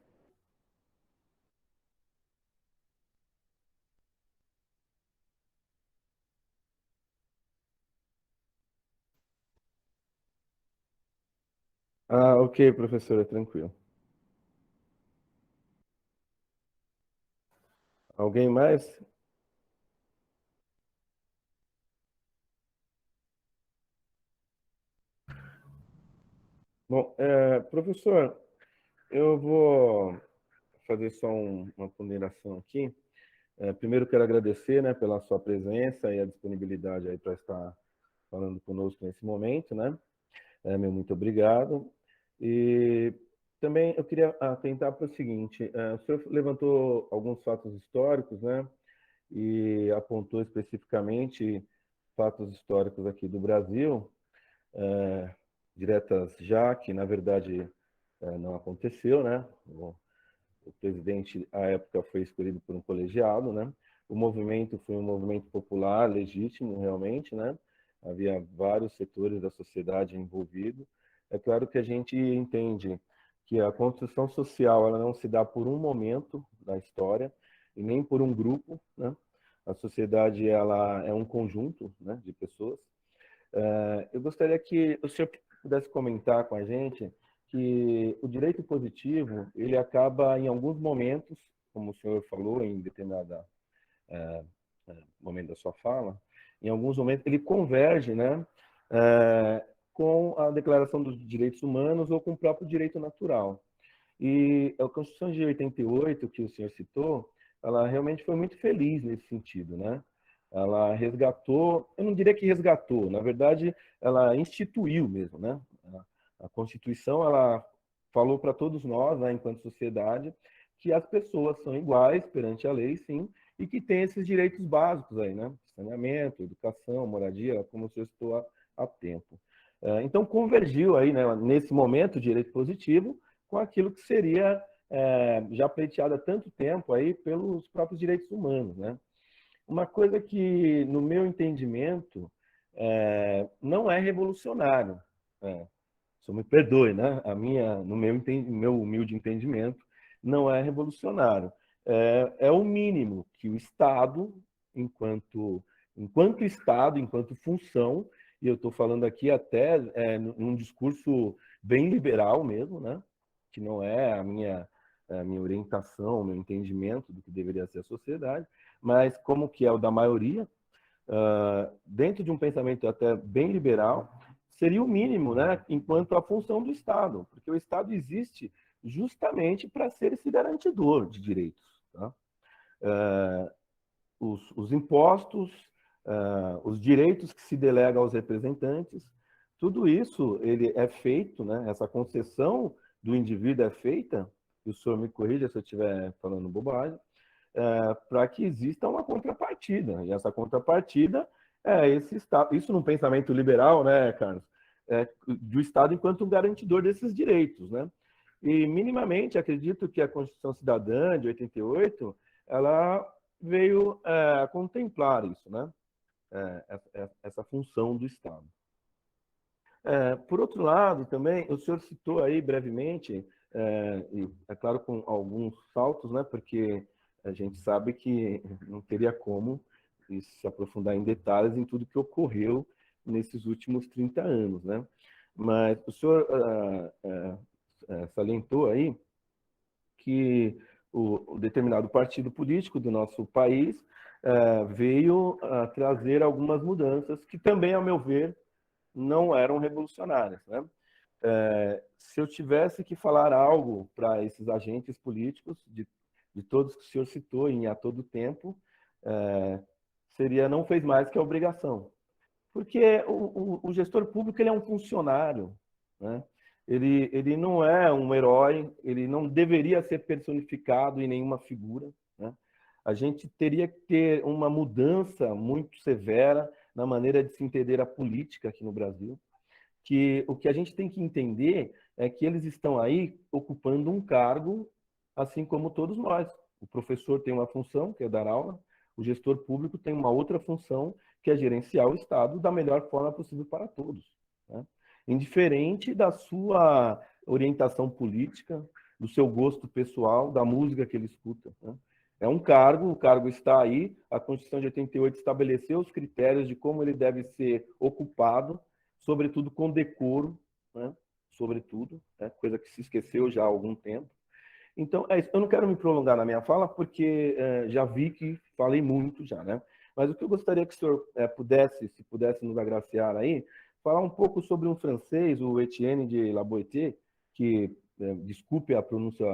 Ah, ok, professora, tranquilo. Alguém mais? Bom, professor, eu vou fazer só uma ponderação aqui. Primeiro, quero agradecer, né, pela sua presença e a disponibilidade aí para estar falando conosco nesse momento, né? Meu muito obrigado. E também eu queria atentar para o seguinte: o senhor levantou alguns fatos históricos, né? E apontou especificamente fatos históricos aqui do Brasil, diretas já, que na verdade não aconteceu, né? O presidente, à época, foi escolhido por um colegiado, né? O movimento foi um movimento popular, legítimo, realmente, né? Havia vários setores da sociedade envolvidos. É claro que a gente entende que a construção social ela não se dá por um momento da história e nem por um grupo, né? A sociedade ela é um conjunto, né, de pessoas. Eu gostaria que o senhor pudesse comentar com a gente que o direito positivo ele acaba em alguns momentos, como o senhor falou em determinado momento da sua fala, em alguns momentos ele converge, né, com a Declaração dos Direitos Humanos ou com o próprio direito natural. E a Constituição de 88 que o senhor citou, ela realmente foi muito feliz nesse sentido, né? Ela resgatou, eu não diria que resgatou, na verdade, ela instituiu mesmo, né? A Constituição, ela falou para todos nós, né, enquanto sociedade, que as pessoas são iguais perante a lei, sim, e que têm esses direitos básicos aí, né? Saneamento, educação, moradia, como o senhor citou há tempo. Então, convergiu aí, né, nesse momento, o direito positivo com aquilo que seria já pleiteado há tanto tempo aí pelos próprios direitos humanos, né? Uma coisa que, no meu entendimento, não é revolucionário. Só me perdoe, né? No meu humilde entendimento, não é revolucionário. É o mínimo que o Estado, enquanto Estado, enquanto função, e eu estou falando aqui até num discurso bem liberal mesmo, né? Que não é a minha orientação, o meu entendimento do que deveria ser a sociedade, mas como que é o da maioria, dentro de um pensamento até bem liberal, seria o mínimo, né, enquanto a função do Estado, porque o Estado existe justamente para ser esse garantidor de direitos. Tá? Os impostos, os direitos que se delegam aos representantes, tudo isso ele é feito, né, essa concessão do indivíduo é feita, e o senhor me corrija se eu estiver falando bobagem, para que exista uma contrapartida. E essa contrapartida é esse Estado. Isso num pensamento liberal, né, Carlos? Do Estado enquanto garantidor desses direitos, né? E, minimamente, acredito que a Constituição Cidadã, de 88, ela veio contemplar isso, né? Essa função do Estado. Por outro lado, também, o senhor citou aí brevemente, e é claro com alguns saltos, né? Porque a gente sabe que não teria como se aprofundar em detalhes em tudo que ocorreu nesses últimos 30 anos, né? Mas o senhor salientou aí que o determinado partido político do nosso país veio a trazer algumas mudanças que também, ao meu ver, não eram revolucionárias, né? Se eu tivesse que falar algo para esses agentes políticos, de todos que o senhor citou em a todo tempo, seria não fez mais que a obrigação. Porque o gestor público ele é um funcionário, né? Ele não é um herói, ele não deveria ser personificado em nenhuma figura, né? A gente teria que ter uma mudança muito severa na maneira de se entender a política aqui no Brasil, que o que a gente tem que entender é que eles estão aí ocupando um cargo, assim como todos nós. O professor tem uma função, que é dar aula, o gestor público tem uma outra função, que é gerenciar o Estado da melhor forma possível para todos, né? Indiferente da sua orientação política, do seu gosto pessoal, da música que ele escuta, né? É um cargo, o cargo está aí, a Constituição de 88 estabeleceu os critérios de como ele deve ser ocupado, sobretudo com decoro, né? Sobretudo, né? Coisa que se esqueceu já há algum tempo. Então, é isso. Eu não quero me prolongar na minha fala, porque já vi que falei muito já, né? Mas o que eu gostaria que o senhor se pudesse nos agraciar aí, falar um pouco sobre um francês, o Etienne de La Boétie, que, desculpe a pronúncia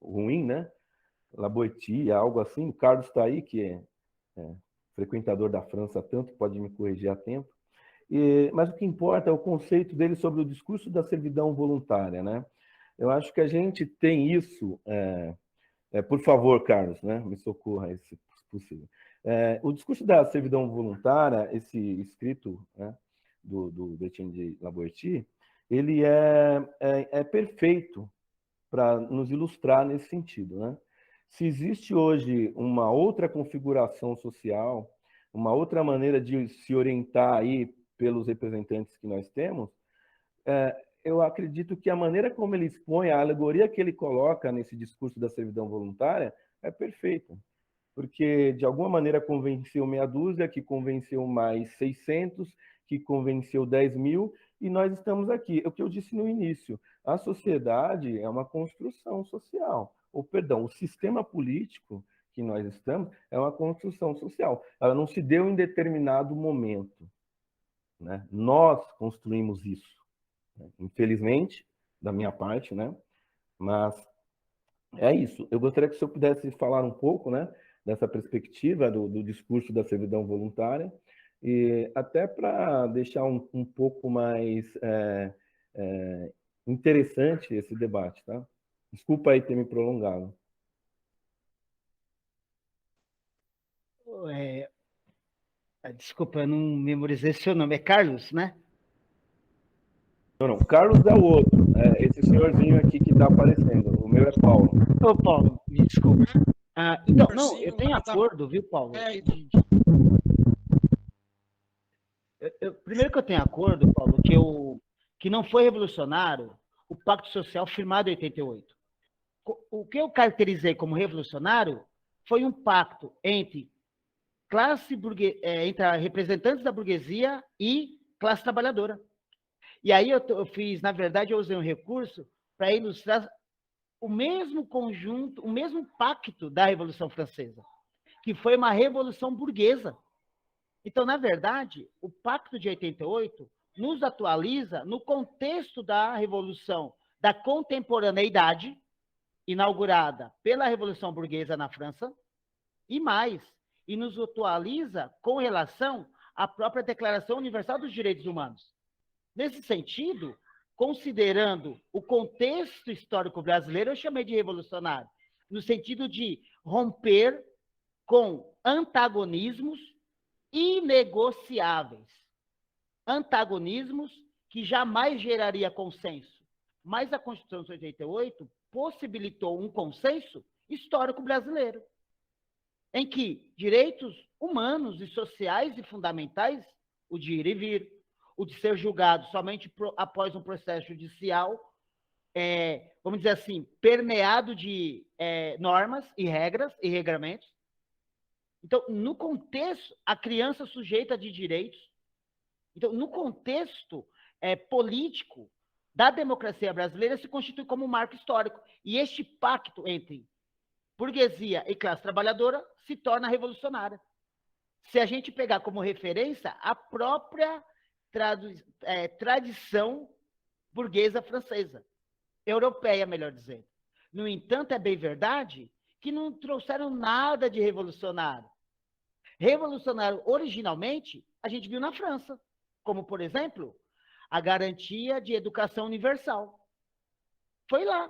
ruim, né? La Boétie, algo assim. O Carlos está aí, que é frequentador da França há tanto, pode me corrigir a tempo. Mas o que importa é o conceito dele sobre o discurso da servidão voluntária, né? Eu acho que a gente tem isso. Por favor, Carlos, né? Me socorra, se possível. O discurso da servidão voluntária, esse escrito, né, do Etienne de La Boétie, ele é perfeito para nos ilustrar nesse sentido, né? Se existe hoje uma outra configuração social, uma outra maneira de se orientar aí pelos representantes que nós temos, eu acredito que a maneira como ele expõe, a alegoria que ele coloca nesse discurso da servidão voluntária é perfeita. Porque, de alguma maneira, convenceu meia dúzia, que convenceu mais 600, que convenceu 10.000, e nós estamos aqui. É o que eu disse no início, a sociedade é uma construção social. Ou, perdão, o sistema político que nós estamos é uma construção social. Ela não se deu em determinado momento, né? Nós construímos isso. Infelizmente, da minha parte, né? Mas é isso. Eu gostaria que o senhor pudesse falar um pouco, né, dessa perspectiva do discurso da servidão voluntária, e até para deixar um pouco mais interessante esse debate, tá? Desculpa aí ter me prolongado. Desculpa, eu não memorizei seu nome. É Carlos, né? Não, Carlos é o outro. Esse senhorzinho aqui que está aparecendo. O meu é Paulo. Ô, Paulo, me desculpa. Então, não, eu tenho acordo, viu, Paulo? Primeiro que eu tenho acordo, Paulo, que não foi revolucionário o Pacto Social firmado em 88. O que eu caracterizei como revolucionário foi um pacto entre entre representantes da burguesia e classe trabalhadora. E aí eu fiz, na verdade, eu usei um recurso para ilustrar o mesmo conjunto, o mesmo pacto da Revolução Francesa, que foi uma revolução burguesa. Então, na verdade, o Pacto de 88 nos atualiza no contexto da Revolução da Contemporaneidade, inaugurada pela Revolução Burguesa na França, e nos atualiza com relação à própria Declaração Universal dos Direitos Humanos. Nesse sentido, considerando o contexto histórico brasileiro, eu chamei de revolucionário, no sentido de romper com antagonismos inegociáveis. Antagonismos que jamais geraria consenso. Mas a Constituição de 88 possibilitou um consenso histórico brasileiro. em que direitos humanos e sociais e fundamentais, o de ir e vir, o de ser julgado somente após um processo judicial, vamos dizer assim, permeado de normas e regras e regramentos. Então, no contexto, a criança sujeita de direitos. Então, no contexto político da democracia brasileira, se constitui como um marco histórico. E este pacto entre burguesia e classe trabalhadora se torna revolucionária. Se a gente pegar como referência a própria tradição burguesa francesa, europeia, melhor dizendo. No entanto, é bem verdade que não trouxeram nada de revolucionário. Revolucionário, originalmente, a gente viu na França, como, por exemplo, a garantia de educação universal. Foi lá.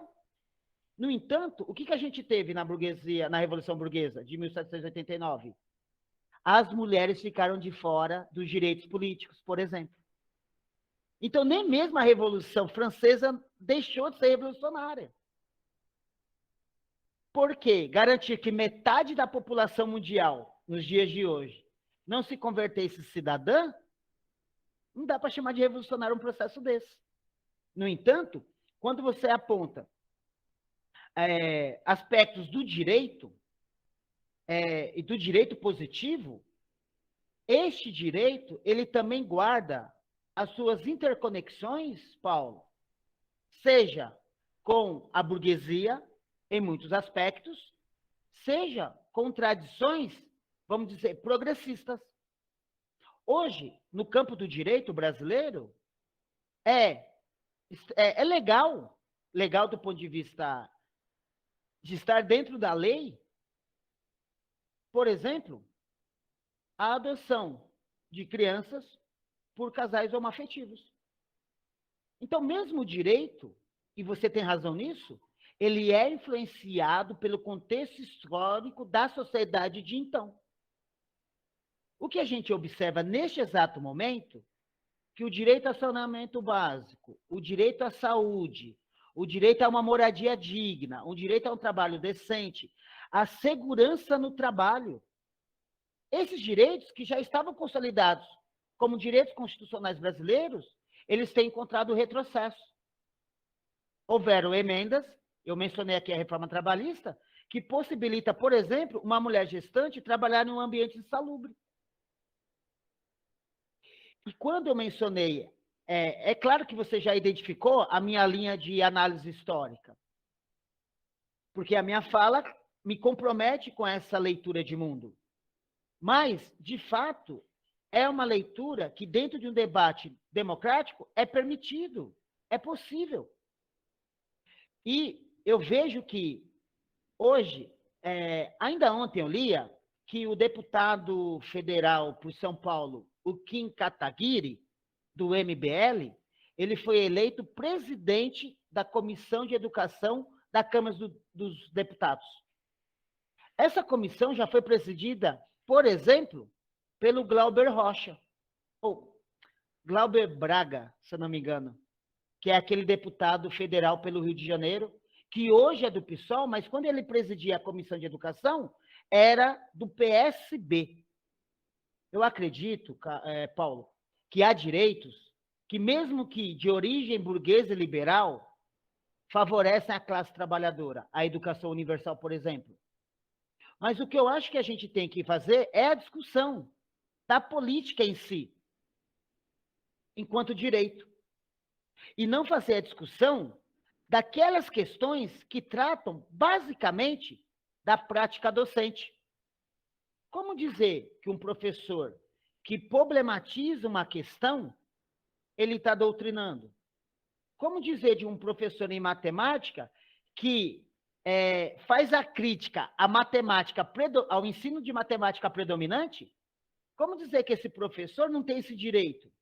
No entanto, o que a gente teve na burguesia, na Revolução Burguesa de 1789? As mulheres ficaram de fora dos direitos políticos, por exemplo. Então, nem mesmo a Revolução Francesa deixou de ser revolucionária. Por quê? Garantir que metade da população mundial, nos dias de hoje, não se convertesse cidadã, não dá para chamar de revolucionário um processo desse. No entanto, quando você aponta aspectos do direito, e do direito positivo, este direito, ele também guarda as suas interconexões, Paulo, seja com a burguesia, em muitos aspectos, seja com tradições, vamos dizer, progressistas. Hoje, no campo do direito brasileiro, é legal do ponto de vista de estar dentro da lei, por exemplo, a adoção de crianças por casais homoafetivos. Então, mesmo o direito, e você tem razão nisso, ele é influenciado pelo contexto histórico da sociedade de então. O que a gente observa neste exato momento, que o direito a saneamento básico, o direito à saúde, o direito a uma moradia digna, o direito a um trabalho decente, a segurança no trabalho, esses direitos que já estavam consolidados como direitos constitucionais brasileiros, eles têm encontrado retrocesso. Houveram emendas, eu mencionei aqui a reforma trabalhista, que possibilita, por exemplo, uma mulher gestante trabalhar em um ambiente insalubre. E quando eu mencionei, é claro que você já identificou a minha linha de análise histórica, porque a minha fala me compromete com essa leitura de mundo. Mas, de fato, é uma leitura que, dentro de um debate democrático, é permitido, é possível. E eu vejo que, hoje, ainda ontem eu lia que o deputado federal por São Paulo, o Kim Kataguiri, do MBL, ele foi eleito presidente da Comissão de Educação da Câmara dos Deputados. Essa comissão já foi presidida, por exemplo, pelo Glauber Rocha, ou Glauber Braga, se eu não me engano, que é aquele deputado federal pelo Rio de Janeiro, que hoje é do PSOL, mas quando ele presidia a Comissão de Educação, era do PSB. Eu acredito, Paulo, que há direitos que, mesmo que de origem burguesa e liberal, favorecem a classe trabalhadora, a educação universal, por exemplo. Mas o que eu acho que a gente tem que fazer é a discussão da política em si, enquanto direito. E não fazer a discussão daquelas questões que tratam, basicamente, da prática docente. Como dizer que um professor que problematiza uma questão, ele está doutrinando? Como dizer de um professor em matemática que faz a crítica à matemática, ao ensino de matemática predominante? Como dizer que esse professor não tem esse direito?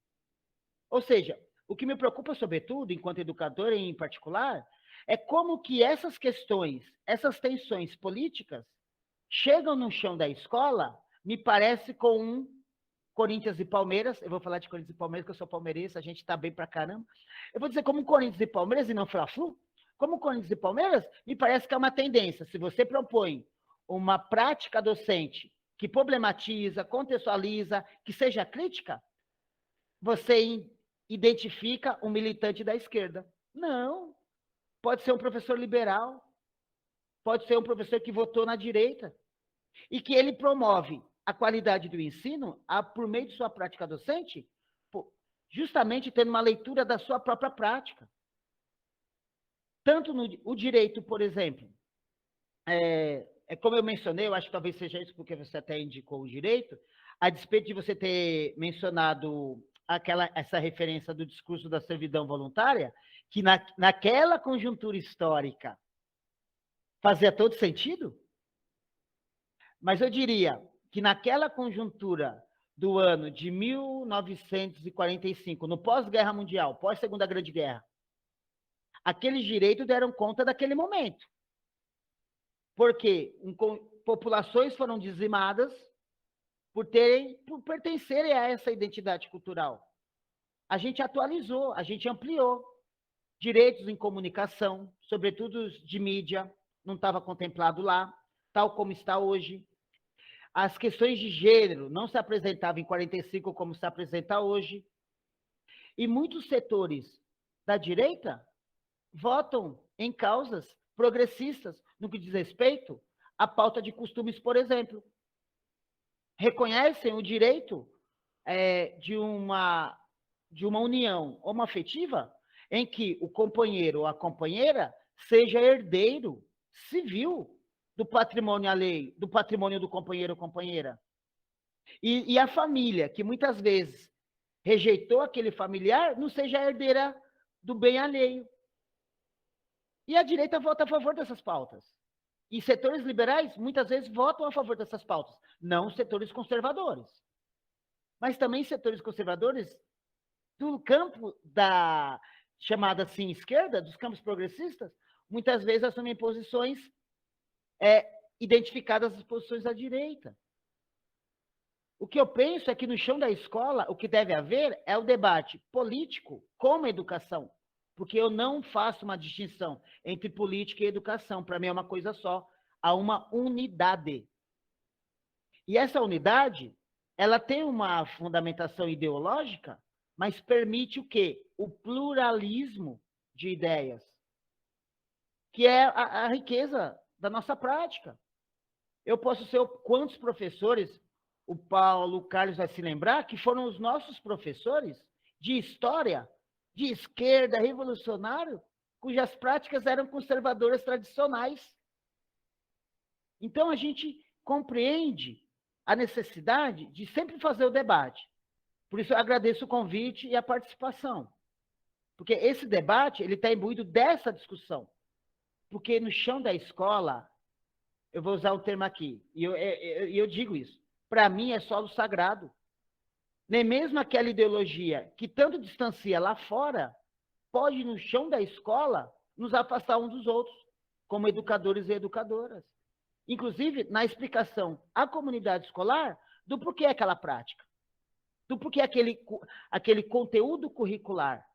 Ou seja, o que me preocupa, sobretudo, enquanto educador em particular, é como que essas questões, essas tensões políticas, chegam no chão da escola, me parece, com um Corinthians e Palmeiras. Eu vou falar de Corinthians e Palmeiras, porque eu sou palmeirense, a gente está bem pra caramba. Eu vou dizer como Corinthians e Palmeiras, e não Fla-Flu. Como Corinthians e Palmeiras, me parece que é uma tendência. Se você propõe uma prática docente que problematiza, contextualiza, que seja crítica, você identifica um militante da esquerda. Não. Pode ser um professor liberal, pode ser um professor que votou na direita, e que ele promove a qualidade do ensino por meio de sua prática docente, justamente tendo uma leitura da sua própria prática. Tanto o direito, por exemplo, como eu mencionei, eu acho que talvez seja isso porque você até indicou o direito, a despeito de você ter mencionado essa referência do discurso da servidão voluntária, que naquela conjuntura histórica fazia todo sentido, mas eu diria que naquela conjuntura do ano de 1945, no pós-guerra mundial, pós-segunda grande guerra, aqueles direitos deram conta daquele momento. Porque populações foram dizimadas por pertencerem a essa identidade cultural. A gente atualizou, a gente ampliou. Direitos em comunicação, sobretudo de mídia, não estava contemplado lá, tal como está hoje. As questões de gênero não se apresentavam em 45 como se apresenta hoje. E muitos setores da direita votam em causas progressistas no que diz respeito à pauta de costumes, por exemplo. Reconhecem o direito de uma união homoafetiva em que o companheiro ou a companheira seja herdeiro civil do patrimônio alheio, do patrimônio do companheiro ou companheira. E a família, que muitas vezes rejeitou aquele familiar, não seja herdeira do bem alheio. E a direita vota a favor dessas pautas. E setores liberais, muitas vezes, votam a favor dessas pautas. Não setores conservadores. Mas também setores conservadores do campo da chamada assim esquerda, dos campos progressistas, muitas vezes assumem posições identificadas às posições da direita. O que eu penso é que no chão da escola, o que deve haver é o debate político com a educação, porque eu não faço uma distinção entre política e educação. Para mim é uma coisa só, há uma unidade. E essa unidade, ela tem uma fundamentação ideológica, mas permite o quê? O pluralismo de ideias, que é a riqueza da nossa prática. Eu posso ser quantos professores, o Paulo, o Carlos vai se lembrar, que foram os nossos professores de história, de esquerda, revolucionário, cujas práticas eram conservadoras tradicionais. Então, a gente compreende a necessidade de sempre fazer o debate. Por isso, eu agradeço o convite e a participação. Porque esse debate ele está imbuído dessa discussão. Porque no chão da escola, eu vou usar o termo aqui, e eu digo isso, para mim é solo sagrado. Nem mesmo aquela ideologia que tanto distancia lá fora, pode, no chão da escola, nos afastar uns dos outros, como educadores e educadoras. Inclusive, na explicação à comunidade escolar do porquê aquela prática, do porquê aquele conteúdo curricular,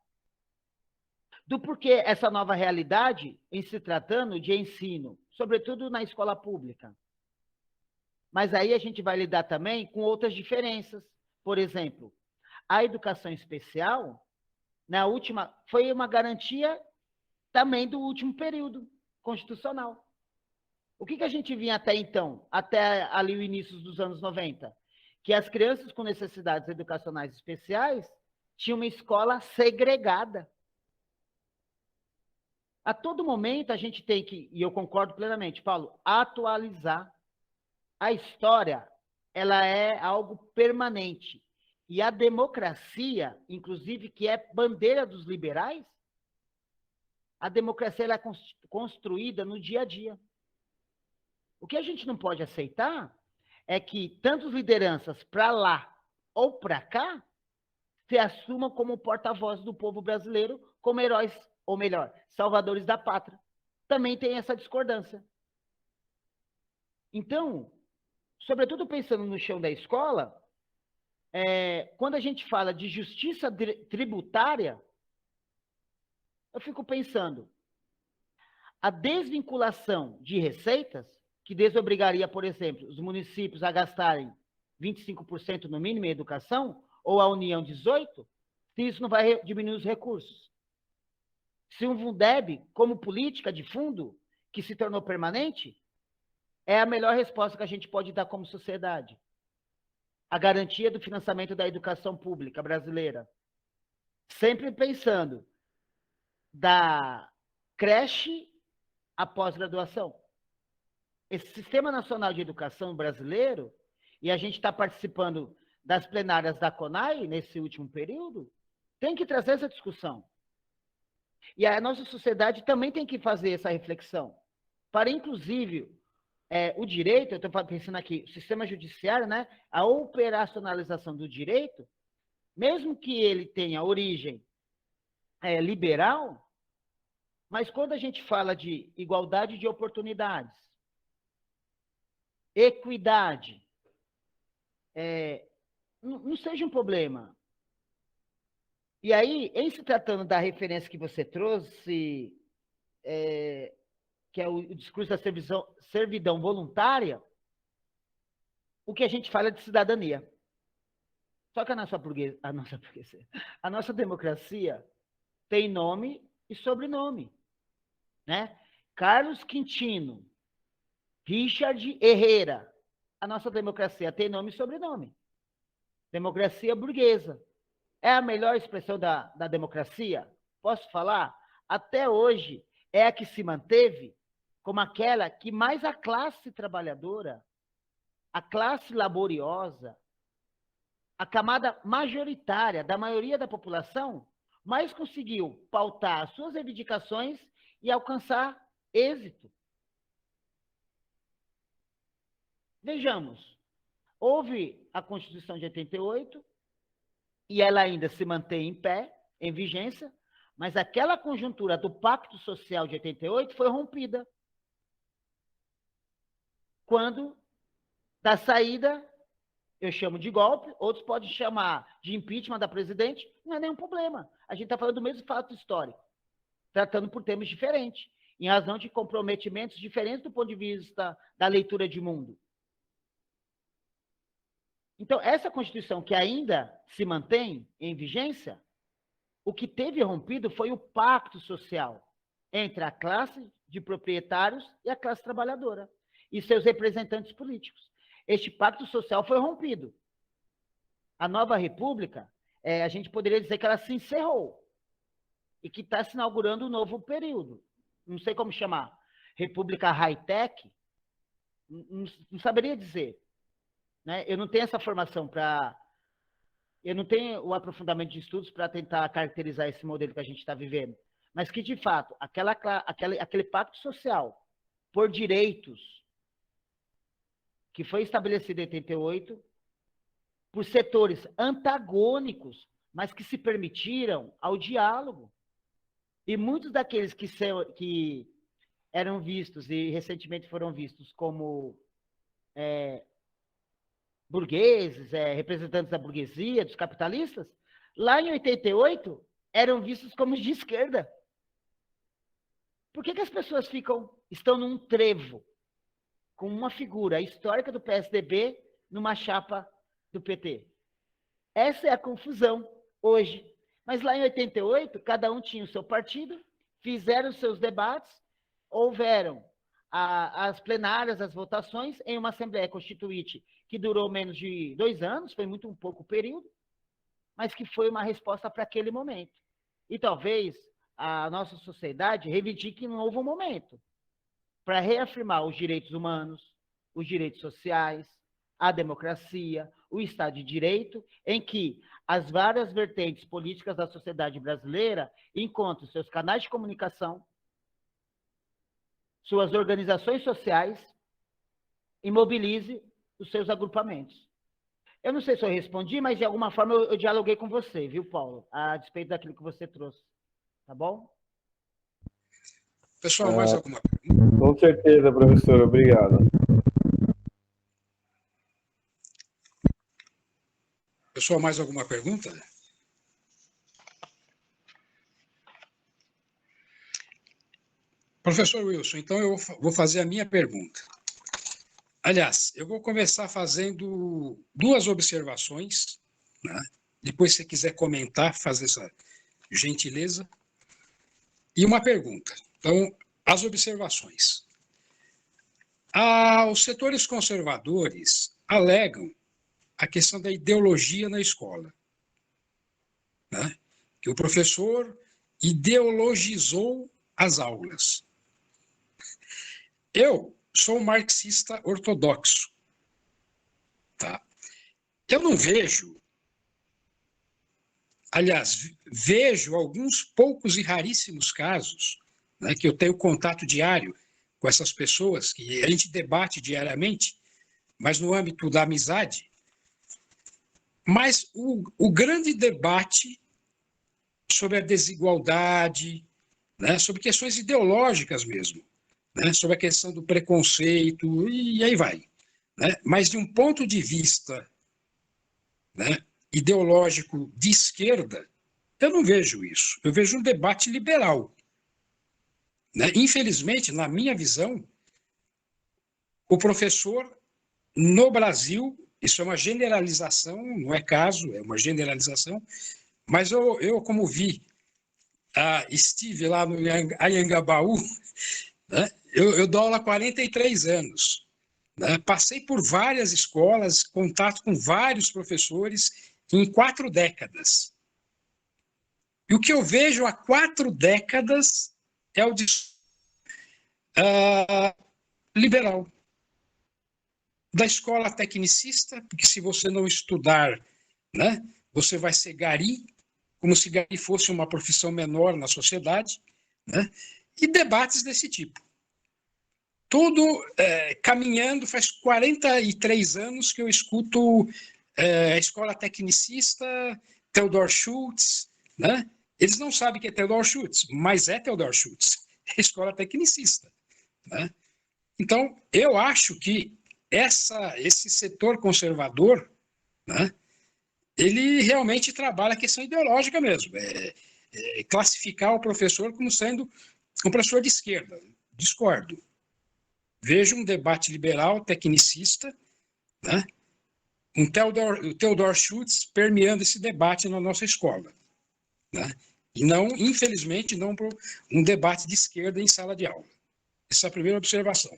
do porquê essa nova realidade em se tratando de ensino, sobretudo na escola pública. Mas aí a gente vai lidar também com outras diferenças. Por exemplo, a educação especial, na última, foi uma garantia também do último período constitucional. O que a gente vinha até então, até ali o início dos anos 90? Que as crianças com necessidades educacionais especiais tinham uma escola segregada. A todo momento a gente tem que, e eu concordo plenamente, Paulo, atualizar. A história, ela é algo permanente. E a democracia, inclusive, que é bandeira dos liberais, a democracia ela é construída no dia a dia. O que a gente não pode aceitar é que tantas lideranças para lá ou para cá se assumam como porta-voz do povo brasileiro, como heróis, ou melhor, salvadores da pátria. Também tem essa discordância. Então, sobretudo pensando no chão da escola, quando a gente fala de justiça tributária, eu fico pensando, a desvinculação de receitas, que desobrigaria, por exemplo, os municípios a gastarem 25% no mínimo em educação, ou a União 18%, se isso não vai diminuir os recursos. Se um Fundeb, como política de fundo, que se tornou permanente, é a melhor resposta que a gente pode dar como sociedade. A garantia do financiamento da educação pública brasileira. Sempre pensando da creche à pós-graduação. Esse Sistema Nacional de Educação brasileiro, e a gente está participando das plenárias da CONAI nesse último período, tem que trazer essa discussão. E a nossa sociedade também tem que fazer essa reflexão. Para, inclusive, o direito, eu estou pensando aqui, o sistema judiciário, né, a operacionalização do direito, mesmo que ele tenha origem liberal, mas quando a gente fala de igualdade de oportunidades, equidade, não seja um problema. E aí, em se tratando da referência que você trouxe, que é o discurso da servidão voluntária, o que a gente fala é de cidadania. Só que a nossa democracia tem nome e sobrenome, né? Carlos Quintino, Richard Herrera. A nossa democracia tem nome e sobrenome. Democracia burguesa. É a melhor expressão da democracia? Posso falar? Até hoje, é a que se manteve como aquela que mais a classe trabalhadora, a classe laboriosa, a camada majoritária da maioria da população, mais conseguiu pautar as suas reivindicações e alcançar êxito. Vejamos, houve a Constituição de 88, e ela ainda se mantém em pé, em vigência, mas aquela conjuntura do Pacto Social de 88 foi rompida. Quando, da saída, eu chamo de golpe, outros podem chamar de impeachment da presidente, não é nenhum problema. A gente está falando do mesmo fato histórico, tratando por termos diferentes, em razão de comprometimentos diferentes do ponto de vista da leitura de mundo. Então, essa Constituição que ainda se mantém em vigência, o que teve rompido foi o pacto social entre a classe de proprietários e a classe trabalhadora e seus representantes políticos. Este pacto social foi rompido. A nova república, a gente poderia dizer que ela se encerrou e que está se inaugurando um novo período. Não sei como chamar. República high-tech? Não saberia dizer. Né? Eu não tenho essa formação eu não tenho o aprofundamento de estudos para tentar caracterizar esse modelo que a gente está vivendo. Mas que, de fato, aquele pacto social por direitos que foi estabelecido em 88, por setores antagônicos, mas que se permitiram ao diálogo. E muitos daqueles que eram vistos e recentemente foram vistos como burgueses, representantes da burguesia, dos capitalistas, lá em 88, eram vistos como de esquerda. Por que as pessoas estão num trevo com uma figura histórica do PSDB numa chapa do PT? Essa é a confusão hoje. Mas lá em 88, cada um tinha o seu partido, fizeram os seus debates, houveram as plenárias, as votações, em uma Assembleia Constituinte que durou menos de 2 anos, foi muito um pouco período, mas que foi uma resposta para aquele momento. E talvez a nossa sociedade reivindique um novo momento para reafirmar os direitos humanos, os direitos sociais, a democracia, o Estado de Direito, em que as várias vertentes políticas da sociedade brasileira encontrem seus canais de comunicação, suas organizações sociais e mobilize os seus agrupamentos. Eu não sei se eu respondi, mas de alguma forma eu dialoguei com você, viu, Paulo? A despeito daquilo que você trouxe. Tá bom? Pessoal, mais alguma pergunta? Com certeza, professor. Obrigado. Pessoal, mais alguma pergunta? Professor Wilson, então eu vou fazer a minha pergunta. Aliás, eu vou começar fazendo duas observações, né? Depois, se você quiser comentar, fazer essa gentileza, e uma pergunta. Então, as observações. Os setores conservadores alegam a questão da ideologia na escola, né? Que o professor ideologizou as aulas. Eu sou um marxista ortodoxo, tá? Eu não vejo, aliás, vejo alguns poucos e raríssimos casos, né, que eu tenho contato diário com essas pessoas, que a gente debate diariamente, mas no âmbito da amizade. Mas o grande debate sobre a desigualdade, né, sobre questões ideológicas mesmo, né, sobre a questão do preconceito, e aí vai. Né? Mas de um ponto de vista, né, ideológico de esquerda, eu não vejo isso. Eu vejo um debate liberal. Né? Infelizmente, na minha visão, o professor no Brasil, isso é uma generalização, não é caso, é uma generalização, mas eu como vi, estive lá no Anhangabaú, né? Eu dou aula há 43 anos. Né? Passei por várias escolas, contato com vários professores em 4 décadas. E o que eu vejo há 4 décadas é o liberal. Da escola tecnicista, porque se você não estudar, né, você vai ser gari, como se gari fosse uma profissão menor na sociedade, né? E debates desse tipo. Tudo caminhando, faz 43 anos que eu escuto a escola tecnicista, Theodor Schultz, né? Eles não sabem que é Theodor Schultz, mas é Theodor Schultz, é a escola tecnicista. Né? Então, eu acho que esse setor conservador, né, ele realmente trabalha a questão ideológica mesmo, classificar o professor como sendo um professor de esquerda. Discordo. Vejo um debate liberal, tecnicista, né, o Theodor Schultz permeando esse debate na nossa escola. Né, e não, infelizmente, não um debate de esquerda em sala de aula. Essa é a primeira observação.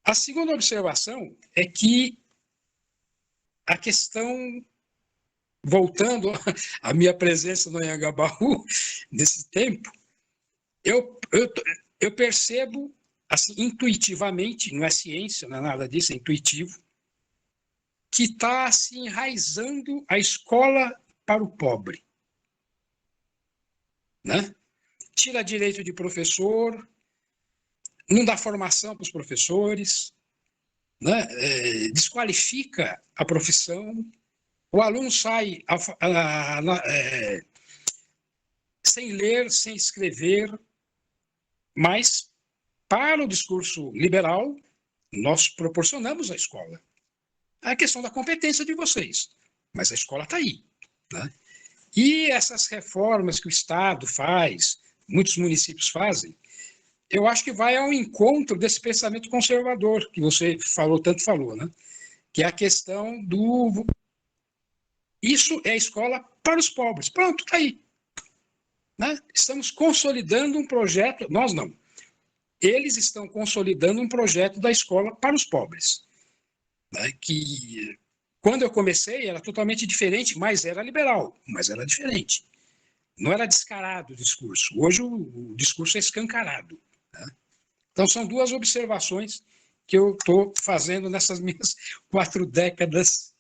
A segunda observação é que a questão, voltando à minha presença no Anhangabaú, nesse tempo, eu percebo, assim, intuitivamente, não é ciência, não é nada disso, é intuitivo, que está se enraizando a escola para o pobre. Né? Tira direito de professor, não dá formação para os professores, né? Desqualifica a profissão, o aluno sai sem ler, sem escrever, mas para o discurso liberal, nós proporcionamos a escola. É a questão da competência de vocês, mas a escola está aí. Né? E essas reformas que o Estado faz, muitos municípios fazem, eu acho que vai ao encontro desse pensamento conservador que você tanto falou, né? Que é a questão do... Isso é a escola para os pobres. Pronto, está aí. Né? Estamos consolidando um projeto, nós não. Eles estão consolidando um projeto da escola para os pobres. Né? Que, quando eu comecei, era totalmente diferente, mas era liberal, mas era diferente. Não era descarado o discurso. Hoje o discurso é escancarado. Né? Então, são 2 observações que eu estou fazendo nessas minhas 4 décadas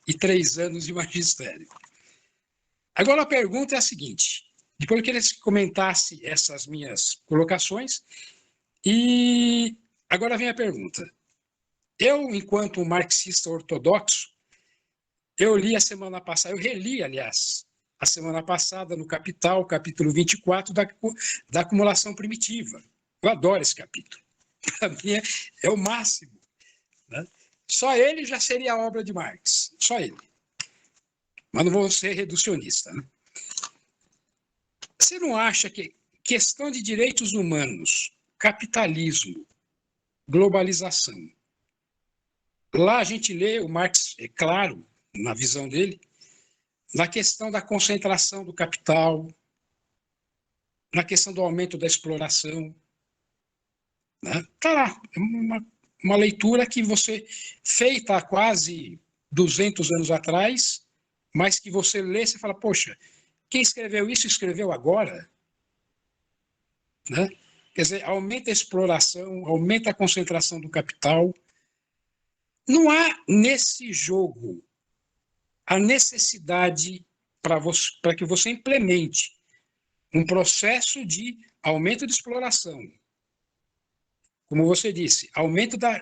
e 3 anos de magistério. Agora, a pergunta é a seguinte. Depois eu queria que comentasse essas minhas colocações. E agora vem a pergunta. Eu, enquanto um marxista ortodoxo, eu li a semana passada, eu reli, aliás, a semana passada no Capital, capítulo 24 da acumulação primitiva. Eu adoro esse capítulo. Para mim é o máximo. Né? Só ele já seria a obra de Marx. Só ele. Mas não vou ser reducionista. Né? Você não acha que questão de direitos humanos, capitalismo, globalização, Lá a gente lê o Marx, é claro, na visão dele, na questão da concentração do capital, na questão do aumento da exploração. Está lá, é uma leitura que você, feita há quase 200 anos atrás, mas que você lê e fala, poxa, quem escreveu isso escreveu agora? Né? Quer dizer, aumenta a exploração, aumenta a concentração do capital. Não há nesse jogo a necessidade para que você implemente um processo de aumento de exploração. Como você disse, aumento da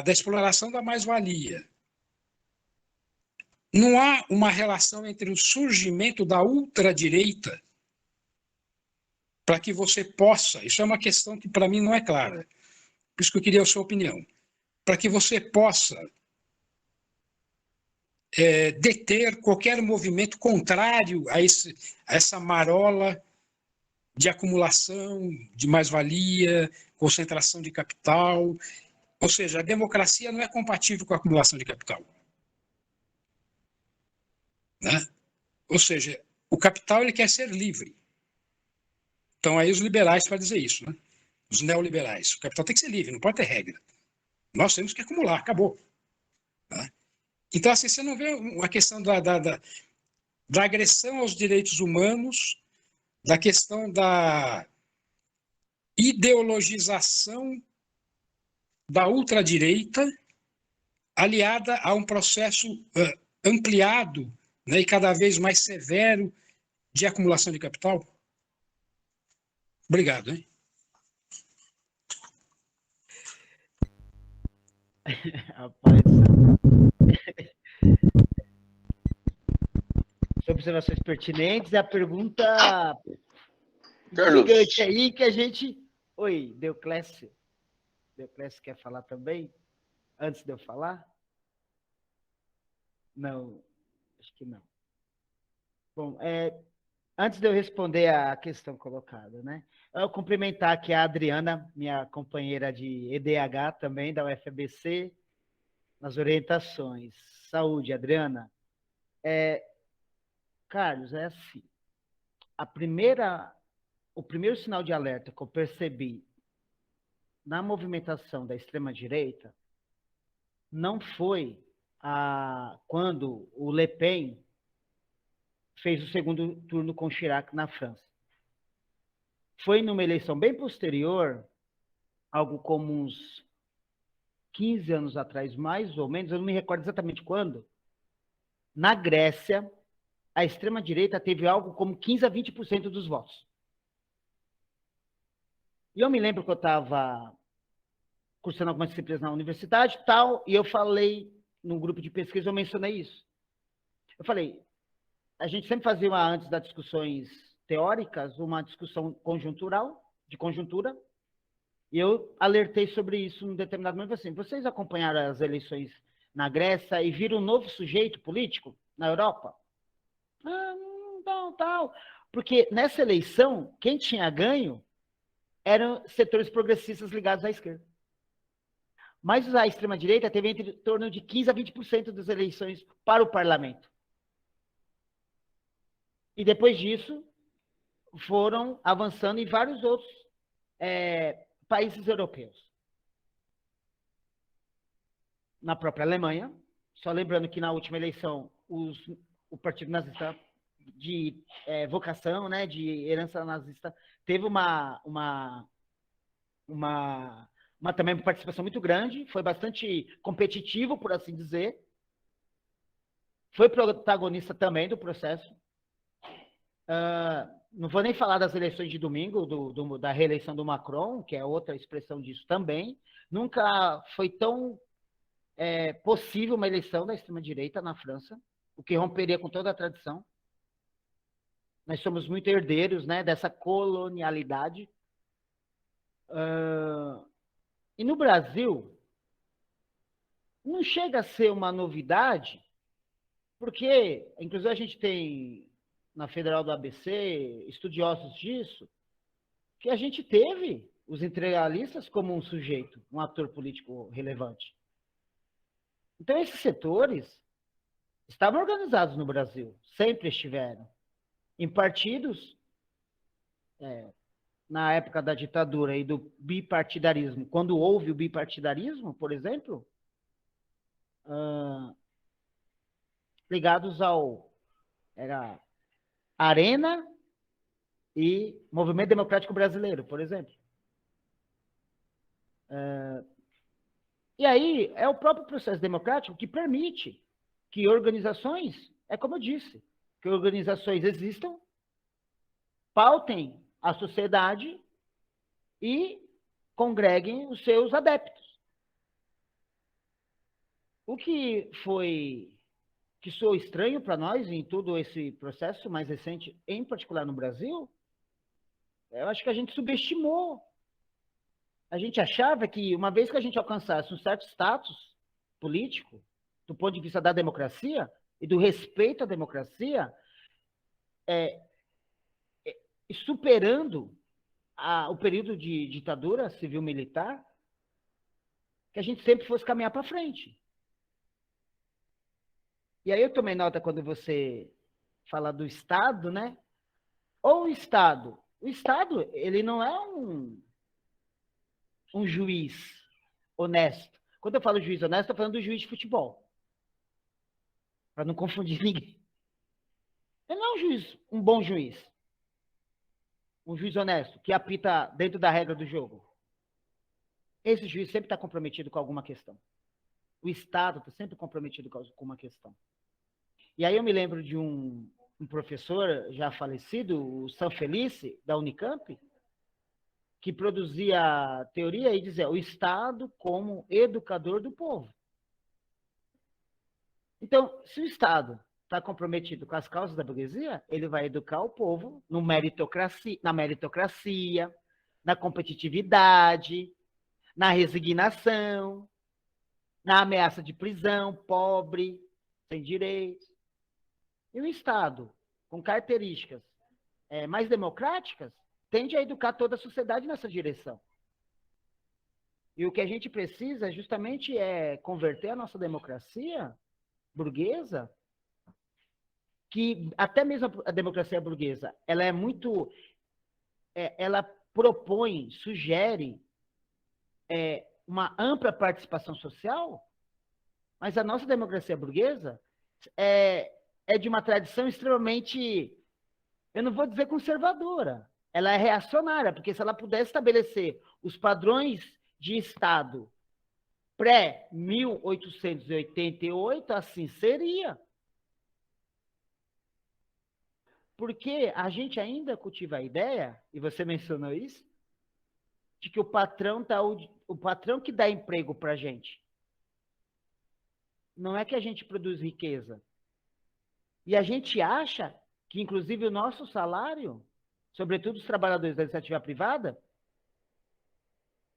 exploração da mais-valia. Não há uma relação entre o surgimento da ultradireita para que você possa, isso é uma questão que para mim não é clara, por isso que eu queria a sua opinião, para que você possa deter qualquer movimento contrário a essa marola de acumulação, de mais-valia, concentração de capital. Ou seja, a democracia não é compatível com a acumulação de capital. Né? Ou seja, o capital ele quer ser livre. Então, aí os liberais para dizer isso, né? Os neoliberais. O capital tem que ser livre, não pode ter regra. Nós temos que acumular, acabou. Né? Então, assim, você não vê a questão da agressão aos direitos humanos, da questão da ideologização da ultradireita, aliada a um processo ampliado, né, e cada vez mais severo de acumulação de capital? Obrigado, hein? Rapaz, observações pertinentes. A pergunta Carlos, gigante aí que a gente... Oi, Deoclésio. Deoclésio quer falar também? Antes de eu falar? Não, acho que não. Bom, antes de eu responder a questão colocada, né? Eu cumprimentar aqui a Adriana, minha companheira de EDH também, da UFABC, nas orientações. Saúde, Adriana. Carlos, é assim. O primeiro sinal de alerta que eu percebi na movimentação da extrema-direita não foi quando o Le Pen fez o segundo turno com Chirac na França. Foi numa eleição bem posterior, algo como uns 15 anos atrás, mais ou menos, eu não me recordo exatamente quando, na Grécia, a extrema-direita teve algo como 15% a 20% dos votos. E eu me lembro que eu estava cursando algumas disciplinas na universidade e tal, e eu falei, num grupo de pesquisa, eu mencionei isso. Eu falei, a gente sempre fazia, antes das discussões teóricas, uma discussão conjuntural, de conjuntura, e eu alertei sobre isso num determinado momento, assim, vocês acompanharam as eleições na Grécia e viram um novo sujeito político na Europa? Tal. Porque nessa eleição, quem tinha ganho eram setores progressistas ligados à esquerda. Mas a extrema-direita teve entre torno de 15% a 20% das eleições para o parlamento. E depois disso, foram avançando em vários outros países europeus. Na própria Alemanha, só lembrando que na última eleição, o Partido Nazista de vocação, né, de herança nazista, teve também uma participação muito grande, foi bastante competitivo, por assim dizer. Foi protagonista também do processo. Não vou nem falar das eleições de domingo, da reeleição do Macron, que é outra expressão disso também. Nunca foi tão possível uma eleição da extrema-direita na França, o que romperia com toda a tradição. Nós somos muito herdeiros, né, dessa colonialidade. E no Brasil, não chega a ser uma novidade, porque, inclusive, a gente tem na Federal do ABC estudiosos disso, que a gente teve os integralistas como um sujeito, um ator político relevante. Então, esses setores estavam organizados no Brasil, sempre estiveram, em partidos, na época da ditadura e do bipartidarismo. Quando houve o bipartidarismo, por exemplo, ligados era Arena e Movimento Democrático Brasileiro, por exemplo. E aí é o próprio processo democrático que permite que organizações, é como eu disse, que organizações existam, pautem a sociedade e congreguem os seus adeptos. O que soou estranho para nós em todo esse processo mais recente, em particular no Brasil, eu acho que a gente subestimou. A gente achava que, uma vez que a gente alcançasse um certo status político, do ponto de vista da democracia e do respeito à democracia, superando o período de ditadura civil-militar, que a gente sempre fosse caminhar para frente. E aí eu tomei nota quando você fala do Estado, né? Ou o Estado, ele não é um juiz honesto. Quando eu falo juiz honesto, estou falando do juiz de futebol. Para não confundir ninguém. Ele não é um bom juiz. Um juiz honesto, que apita dentro da regra do jogo. Esse juiz sempre está comprometido com alguma questão. O Estado está sempre comprometido com uma questão. E aí eu me lembro de um professor já falecido, o Sanfelice, da Unicamp, que produzia teoria e dizia o Estado como educador do povo. Então, se o Estado está comprometido com as causas da burguesia, ele vai educar o povo na meritocracia, na competitividade, na resignação, na ameaça de prisão, pobre, sem direitos. E o Estado, com características mais democráticas, tende a educar toda a sociedade nessa direção. E o que a gente precisa justamente é converter a nossa democracia burguesa, que até mesmo a democracia burguesa, ela é muito... ela propõe, sugere uma ampla participação social, mas a nossa democracia burguesa é de uma tradição extremamente, eu não vou dizer conservadora, ela é reacionária, porque se ela pudesse estabelecer os padrões de Estado pré-1888, assim seria. Porque a gente ainda cultiva a ideia, e você mencionou isso, de que o patrão que dá emprego para a gente. Não é que a gente produz riqueza. E a gente acha que, inclusive, o nosso salário, sobretudo os trabalhadores da iniciativa privada,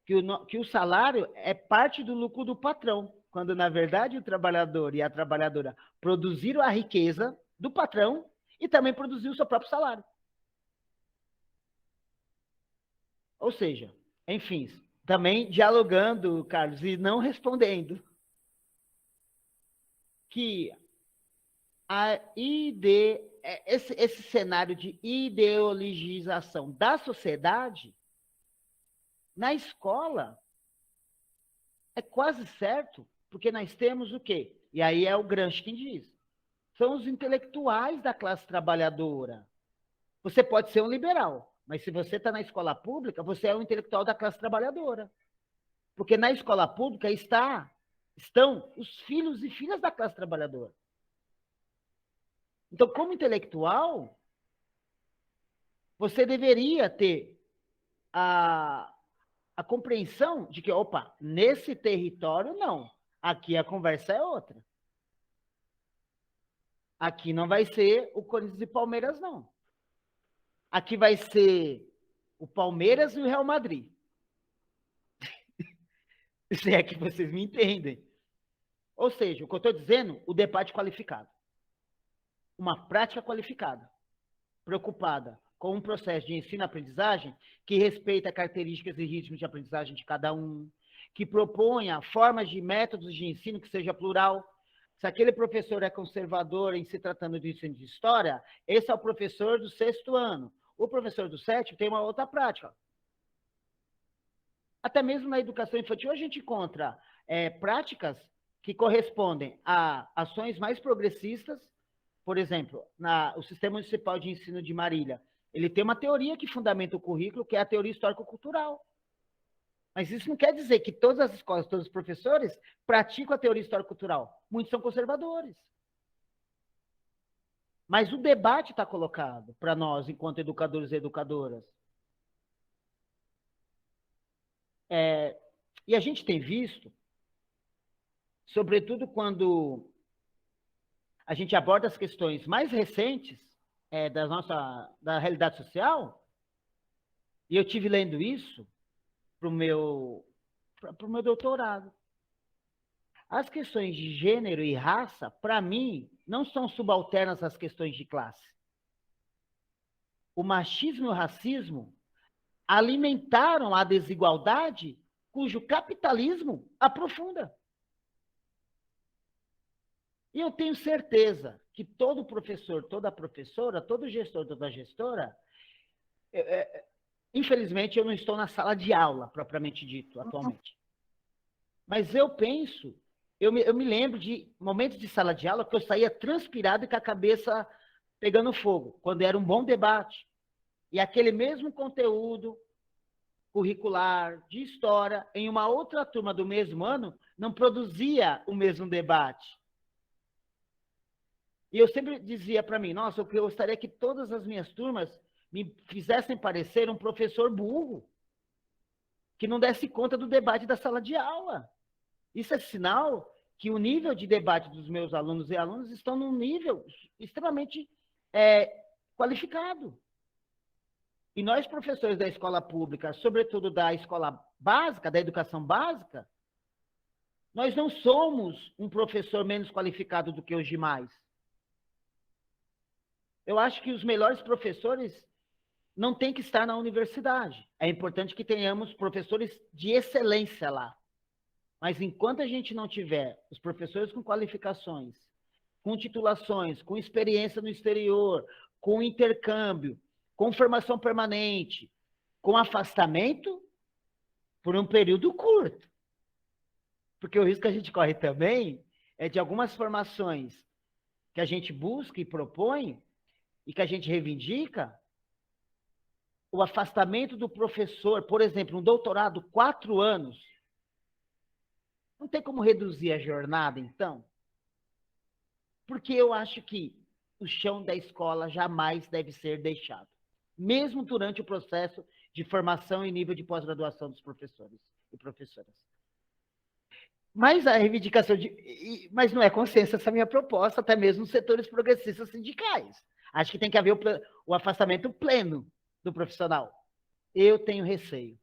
que o salário é parte do lucro do patrão, quando, na verdade, o trabalhador e a trabalhadora produziram a riqueza do patrão e também produziu o seu próprio salário. Ou seja, enfim, também dialogando, Carlos, e não respondendo, que esse cenário de ideologização da sociedade na escola é quase certo, porque nós temos o quê? E aí é o Gramsci quem diz. São os intelectuais da classe trabalhadora. Você pode ser um liberal, mas se você está na escola pública, você é um intelectual da classe trabalhadora. Porque na escola pública estão os filhos e filhas da classe trabalhadora. Então, como intelectual, você deveria ter a compreensão de que, opa, nesse território, não. Aqui a conversa é outra. Aqui não vai ser o Corinthians e Palmeiras, não. Aqui vai ser o Palmeiras e o Real Madrid. Se é que vocês me entendem. Ou seja, o que eu estou dizendo, o debate qualificado. Uma prática qualificada, preocupada com um processo de ensino-aprendizagem que respeita características e ritmos de aprendizagem de cada um, que proponha formas de métodos de ensino que seja plural. Se aquele professor é conservador em se tratando de ensino de história, esse é o professor do 6º ano. O professor do 7º tem uma outra prática. Até mesmo na educação infantil, a gente encontra práticas que correspondem a ações mais progressistas. Por exemplo, o Sistema Municipal de Ensino de Marília, ele tem uma teoria que fundamenta o currículo, que é a teoria histórico-cultural. Mas isso não quer dizer que todas as escolas, todos os professores praticam a teoria histórico-cultural. Muitos são conservadores. Mas o debate está colocado para nós, enquanto educadores e educadoras. E a gente tem visto, sobretudo quando a gente aborda as questões mais recentes da realidade social, e eu tive lendo isso para o meu doutorado. As questões de gênero e raça, para mim, não são subalternas às questões de classe. O machismo e o racismo alimentaram a desigualdade cujo capitalismo aprofunda. E eu tenho certeza que todo professor, toda professora, todo gestor, toda gestora, infelizmente eu não estou na sala de aula, propriamente dito, atualmente. Mas eu penso, eu me lembro de momentos de sala de aula que eu saía transpirado e com a cabeça pegando fogo, quando era um bom debate. E aquele mesmo conteúdo curricular de história, em uma outra turma do mesmo ano, não produzia o mesmo debate. E eu sempre dizia para mim, nossa, eu gostaria que todas as minhas turmas me fizessem parecer um professor burro, que não desse conta do debate da sala de aula. Isso é sinal que o nível de debate dos meus alunos e alunas estão num nível extremamente qualificado. E nós, professores da escola pública, sobretudo da escola básica, da educação básica, nós não somos um professor menos qualificado do que os demais. Eu acho que os melhores professores não têm que estar na universidade. É importante que tenhamos professores de excelência lá. Mas enquanto a gente não tiver os professores com qualificações, com titulações, com experiência no exterior, com intercâmbio, com formação permanente, com afastamento, por um período curto. Porque o risco que a gente corre também é de algumas formações que a gente busca e propõe, e que a gente reivindica, o afastamento do professor, por exemplo, um doutorado, 4 anos, não tem como reduzir a jornada, então? Porque eu acho que o chão da escola jamais deve ser deixado, mesmo durante o processo de formação e nível de pós-graduação dos professores e professoras. Mas a reivindicação mas não é consenso essa minha proposta, até mesmo nos setores progressistas sindicais. Acho que tem que haver o afastamento pleno do profissional. Eu tenho receio.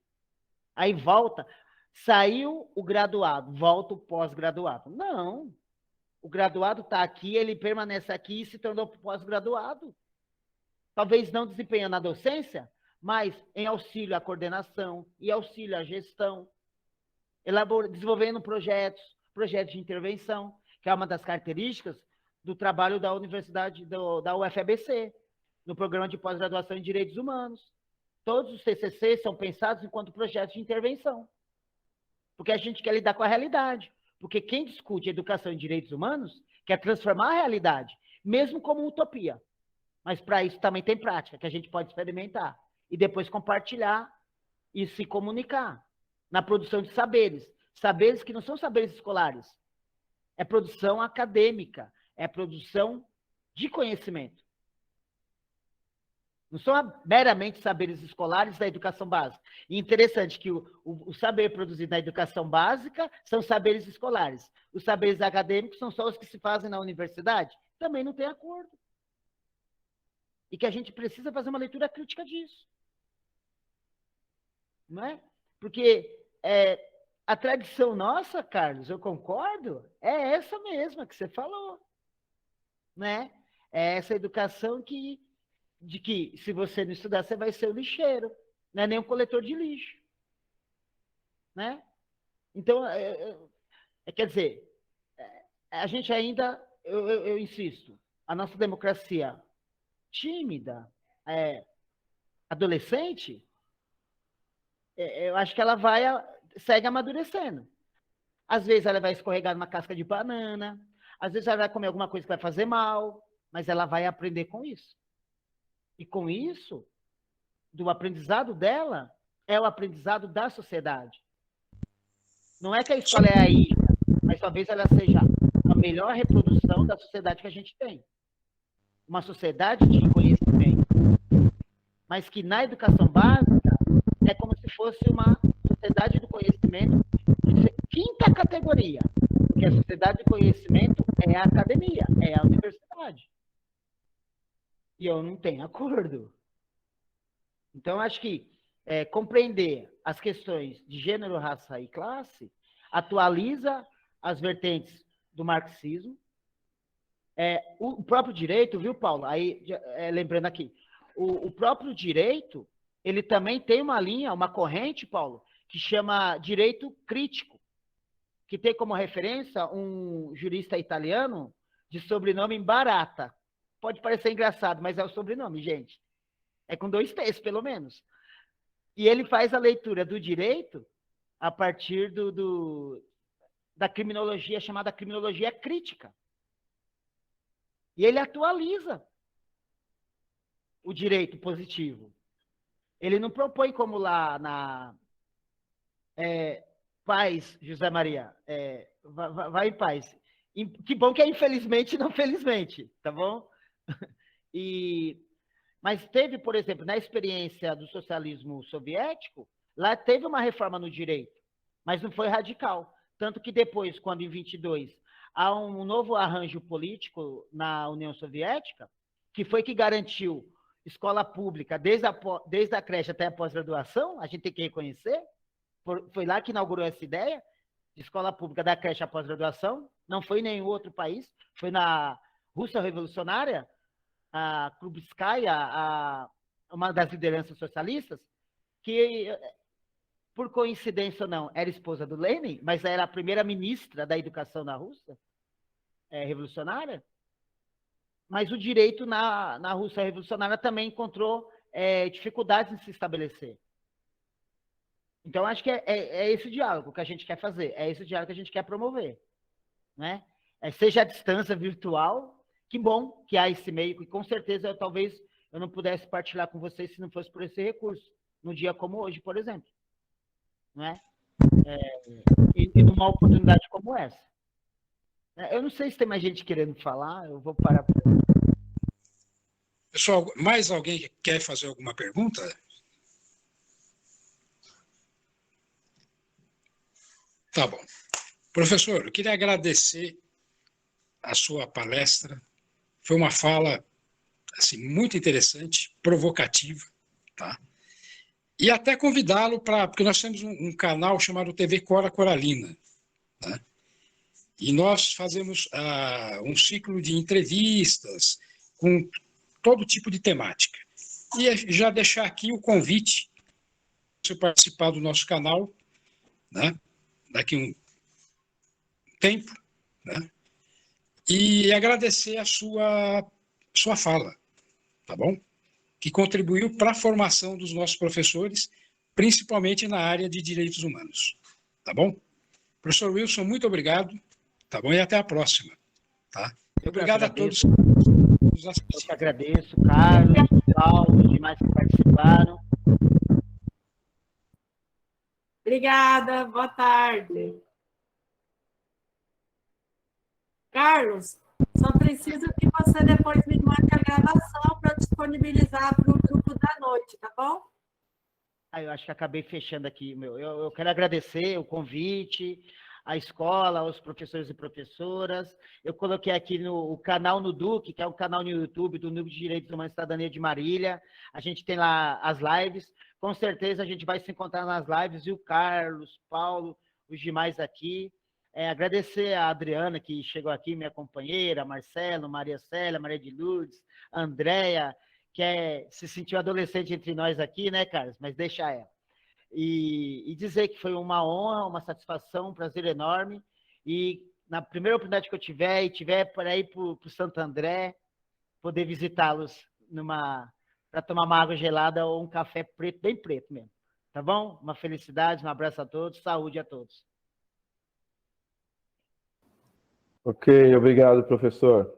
Aí volta, saiu o graduado, volta o pós-graduado. Não. O graduado está aqui, ele permanece aqui e se tornou pós-graduado. Talvez não desempenhando a docência, mas em auxílio à coordenação e auxílio à gestão, desenvolvendo projetos de intervenção, que é uma das características do trabalho da universidade, da UFABC, no programa de pós-graduação em Direitos Humanos. Todos os TCCs são pensados enquanto projetos de intervenção, porque a gente quer lidar com a realidade, porque quem discute educação em direitos humanos quer transformar a realidade, mesmo como utopia. Mas para isso também tem prática, que a gente pode experimentar, e depois compartilhar e se comunicar na produção de saberes. Saberes que não são saberes escolares, é produção acadêmica, é produção de conhecimento. Não são meramente saberes escolares da educação básica. E interessante que o saber produzido na educação básica são saberes escolares. Os saberes acadêmicos são só os que se fazem na universidade. Também não tem acordo. E que a gente precisa fazer uma leitura crítica disso. Não é? Porque a tradição nossa, Carlos, eu concordo, é essa mesma que você falou. Né? É essa educação de que se você não estudar, você vai ser o lixeiro, não é nem um coletor de lixo. Né? Então, quer dizer, a gente ainda, eu insisto, a nossa democracia tímida, adolescente, eu acho que ela segue amadurecendo. Às vezes ela vai escorregar numa casca de banana, às vezes ela vai comer alguma coisa que vai fazer mal, mas ela vai aprender com isso. E com isso, do aprendizado dela, é o aprendizado da sociedade. Não é que a escola é a ilha, mas talvez ela seja a melhor reprodução da sociedade que a gente tem. Uma sociedade de conhecimento. Mas que na educação básica é como se fosse uma sociedade do conhecimento de quinta categoria. Porque a sociedade de conhecimento é a academia, é a universidade. E eu não tenho acordo. Então, acho que compreender as questões de gênero, raça e classe atualiza as vertentes do marxismo. O próprio direito, viu, Paulo? Aí, lembrando aqui, o próprio direito, ele também tem uma linha, uma corrente, Paulo, que chama direito crítico, que tem como referência um jurista italiano de sobrenome Barata. Pode parecer engraçado, mas é o sobrenome, gente. É com 2 T's, pelo menos. E ele faz a leitura do direito a partir da criminologia chamada criminologia crítica. E ele atualiza o direito positivo. Ele não propõe como lá na paz, José Maria, vai em paz. Que bom que é infelizmente e não felizmente, tá bom? Mas teve, por exemplo, na experiência do socialismo soviético, lá teve uma reforma no direito, mas não foi radical. Tanto que depois, quando em 22, há um novo arranjo político na União Soviética, que foi que garantiu escola pública desde a creche até a pós-graduação, a gente tem que reconhecer, foi lá que inaugurou essa ideia de escola pública da creche à pós-graduação, não foi em nenhum outro país, foi na Rússia Revolucionária, a Krupskaya, uma das lideranças socialistas, que, por coincidência ou não, era esposa do Lenin, mas era a primeira ministra da educação na Rússia revolucionária. Mas o direito na Rússia revolucionária também encontrou dificuldades em se estabelecer. Então, acho que é esse diálogo que a gente quer fazer, é esse diálogo que a gente quer promover. Né? Seja a distância virtual, que bom que há esse meio, que com certeza talvez eu não pudesse partilhar com vocês se não fosse por esse recurso, num dia como hoje, por exemplo. Né? E numa oportunidade como essa. Eu não sei se tem mais gente querendo falar, eu vou parar por aí. Pessoal, mais alguém quer fazer alguma pergunta? Tá bom. Professor, eu queria agradecer a sua palestra. Foi uma fala assim, muito interessante, provocativa, tá? E até convidá-lo porque nós temos um canal chamado TV Cora Coralina, tá? E nós fazemos um ciclo de entrevistas com todo tipo de temática. E já deixar aqui o convite para você participar do nosso canal, né? Daqui um tempo, né? E agradecer a sua fala, tá bom? Que contribuiu para a formação dos nossos professores, principalmente na área de direitos humanos, tá bom? Professor Wilson, muito obrigado, tá bom? E até a próxima, tá? Obrigado a todos que nos assistiram. Eu que agradeço, Carlos, Paulo, os demais que participaram. Obrigada, boa tarde. Carlos, só preciso que você depois me mande a gravação para disponibilizar para o grupo da noite, tá bom? Eu acho que acabei fechando aqui, meu. Eu quero agradecer o convite, a escola, aos professores e professoras. Eu coloquei aqui o canal no Duque, que é um canal no YouTube do Núcleo de Direitos Humanos e Cidadania de Marília. A gente tem lá as lives. Com certeza a gente vai se encontrar nas lives, e o Carlos, Paulo, os demais aqui. Agradecer a Adriana, que chegou aqui, minha companheira, Marcelo, Maria Célia, Maria de Lourdes, a Andréia, que se sentiu adolescente entre nós aqui, né, Carlos? Mas deixa ela. e dizer que foi uma honra, uma satisfação, um prazer enorme. E na primeira oportunidade que eu tiver, e tiver para ir para o Santo André, poder visitá-los para tomar uma água gelada ou um café preto, bem preto mesmo. Tá bom? Uma felicidade, um abraço a todos, saúde a todos. Ok, obrigado, professor.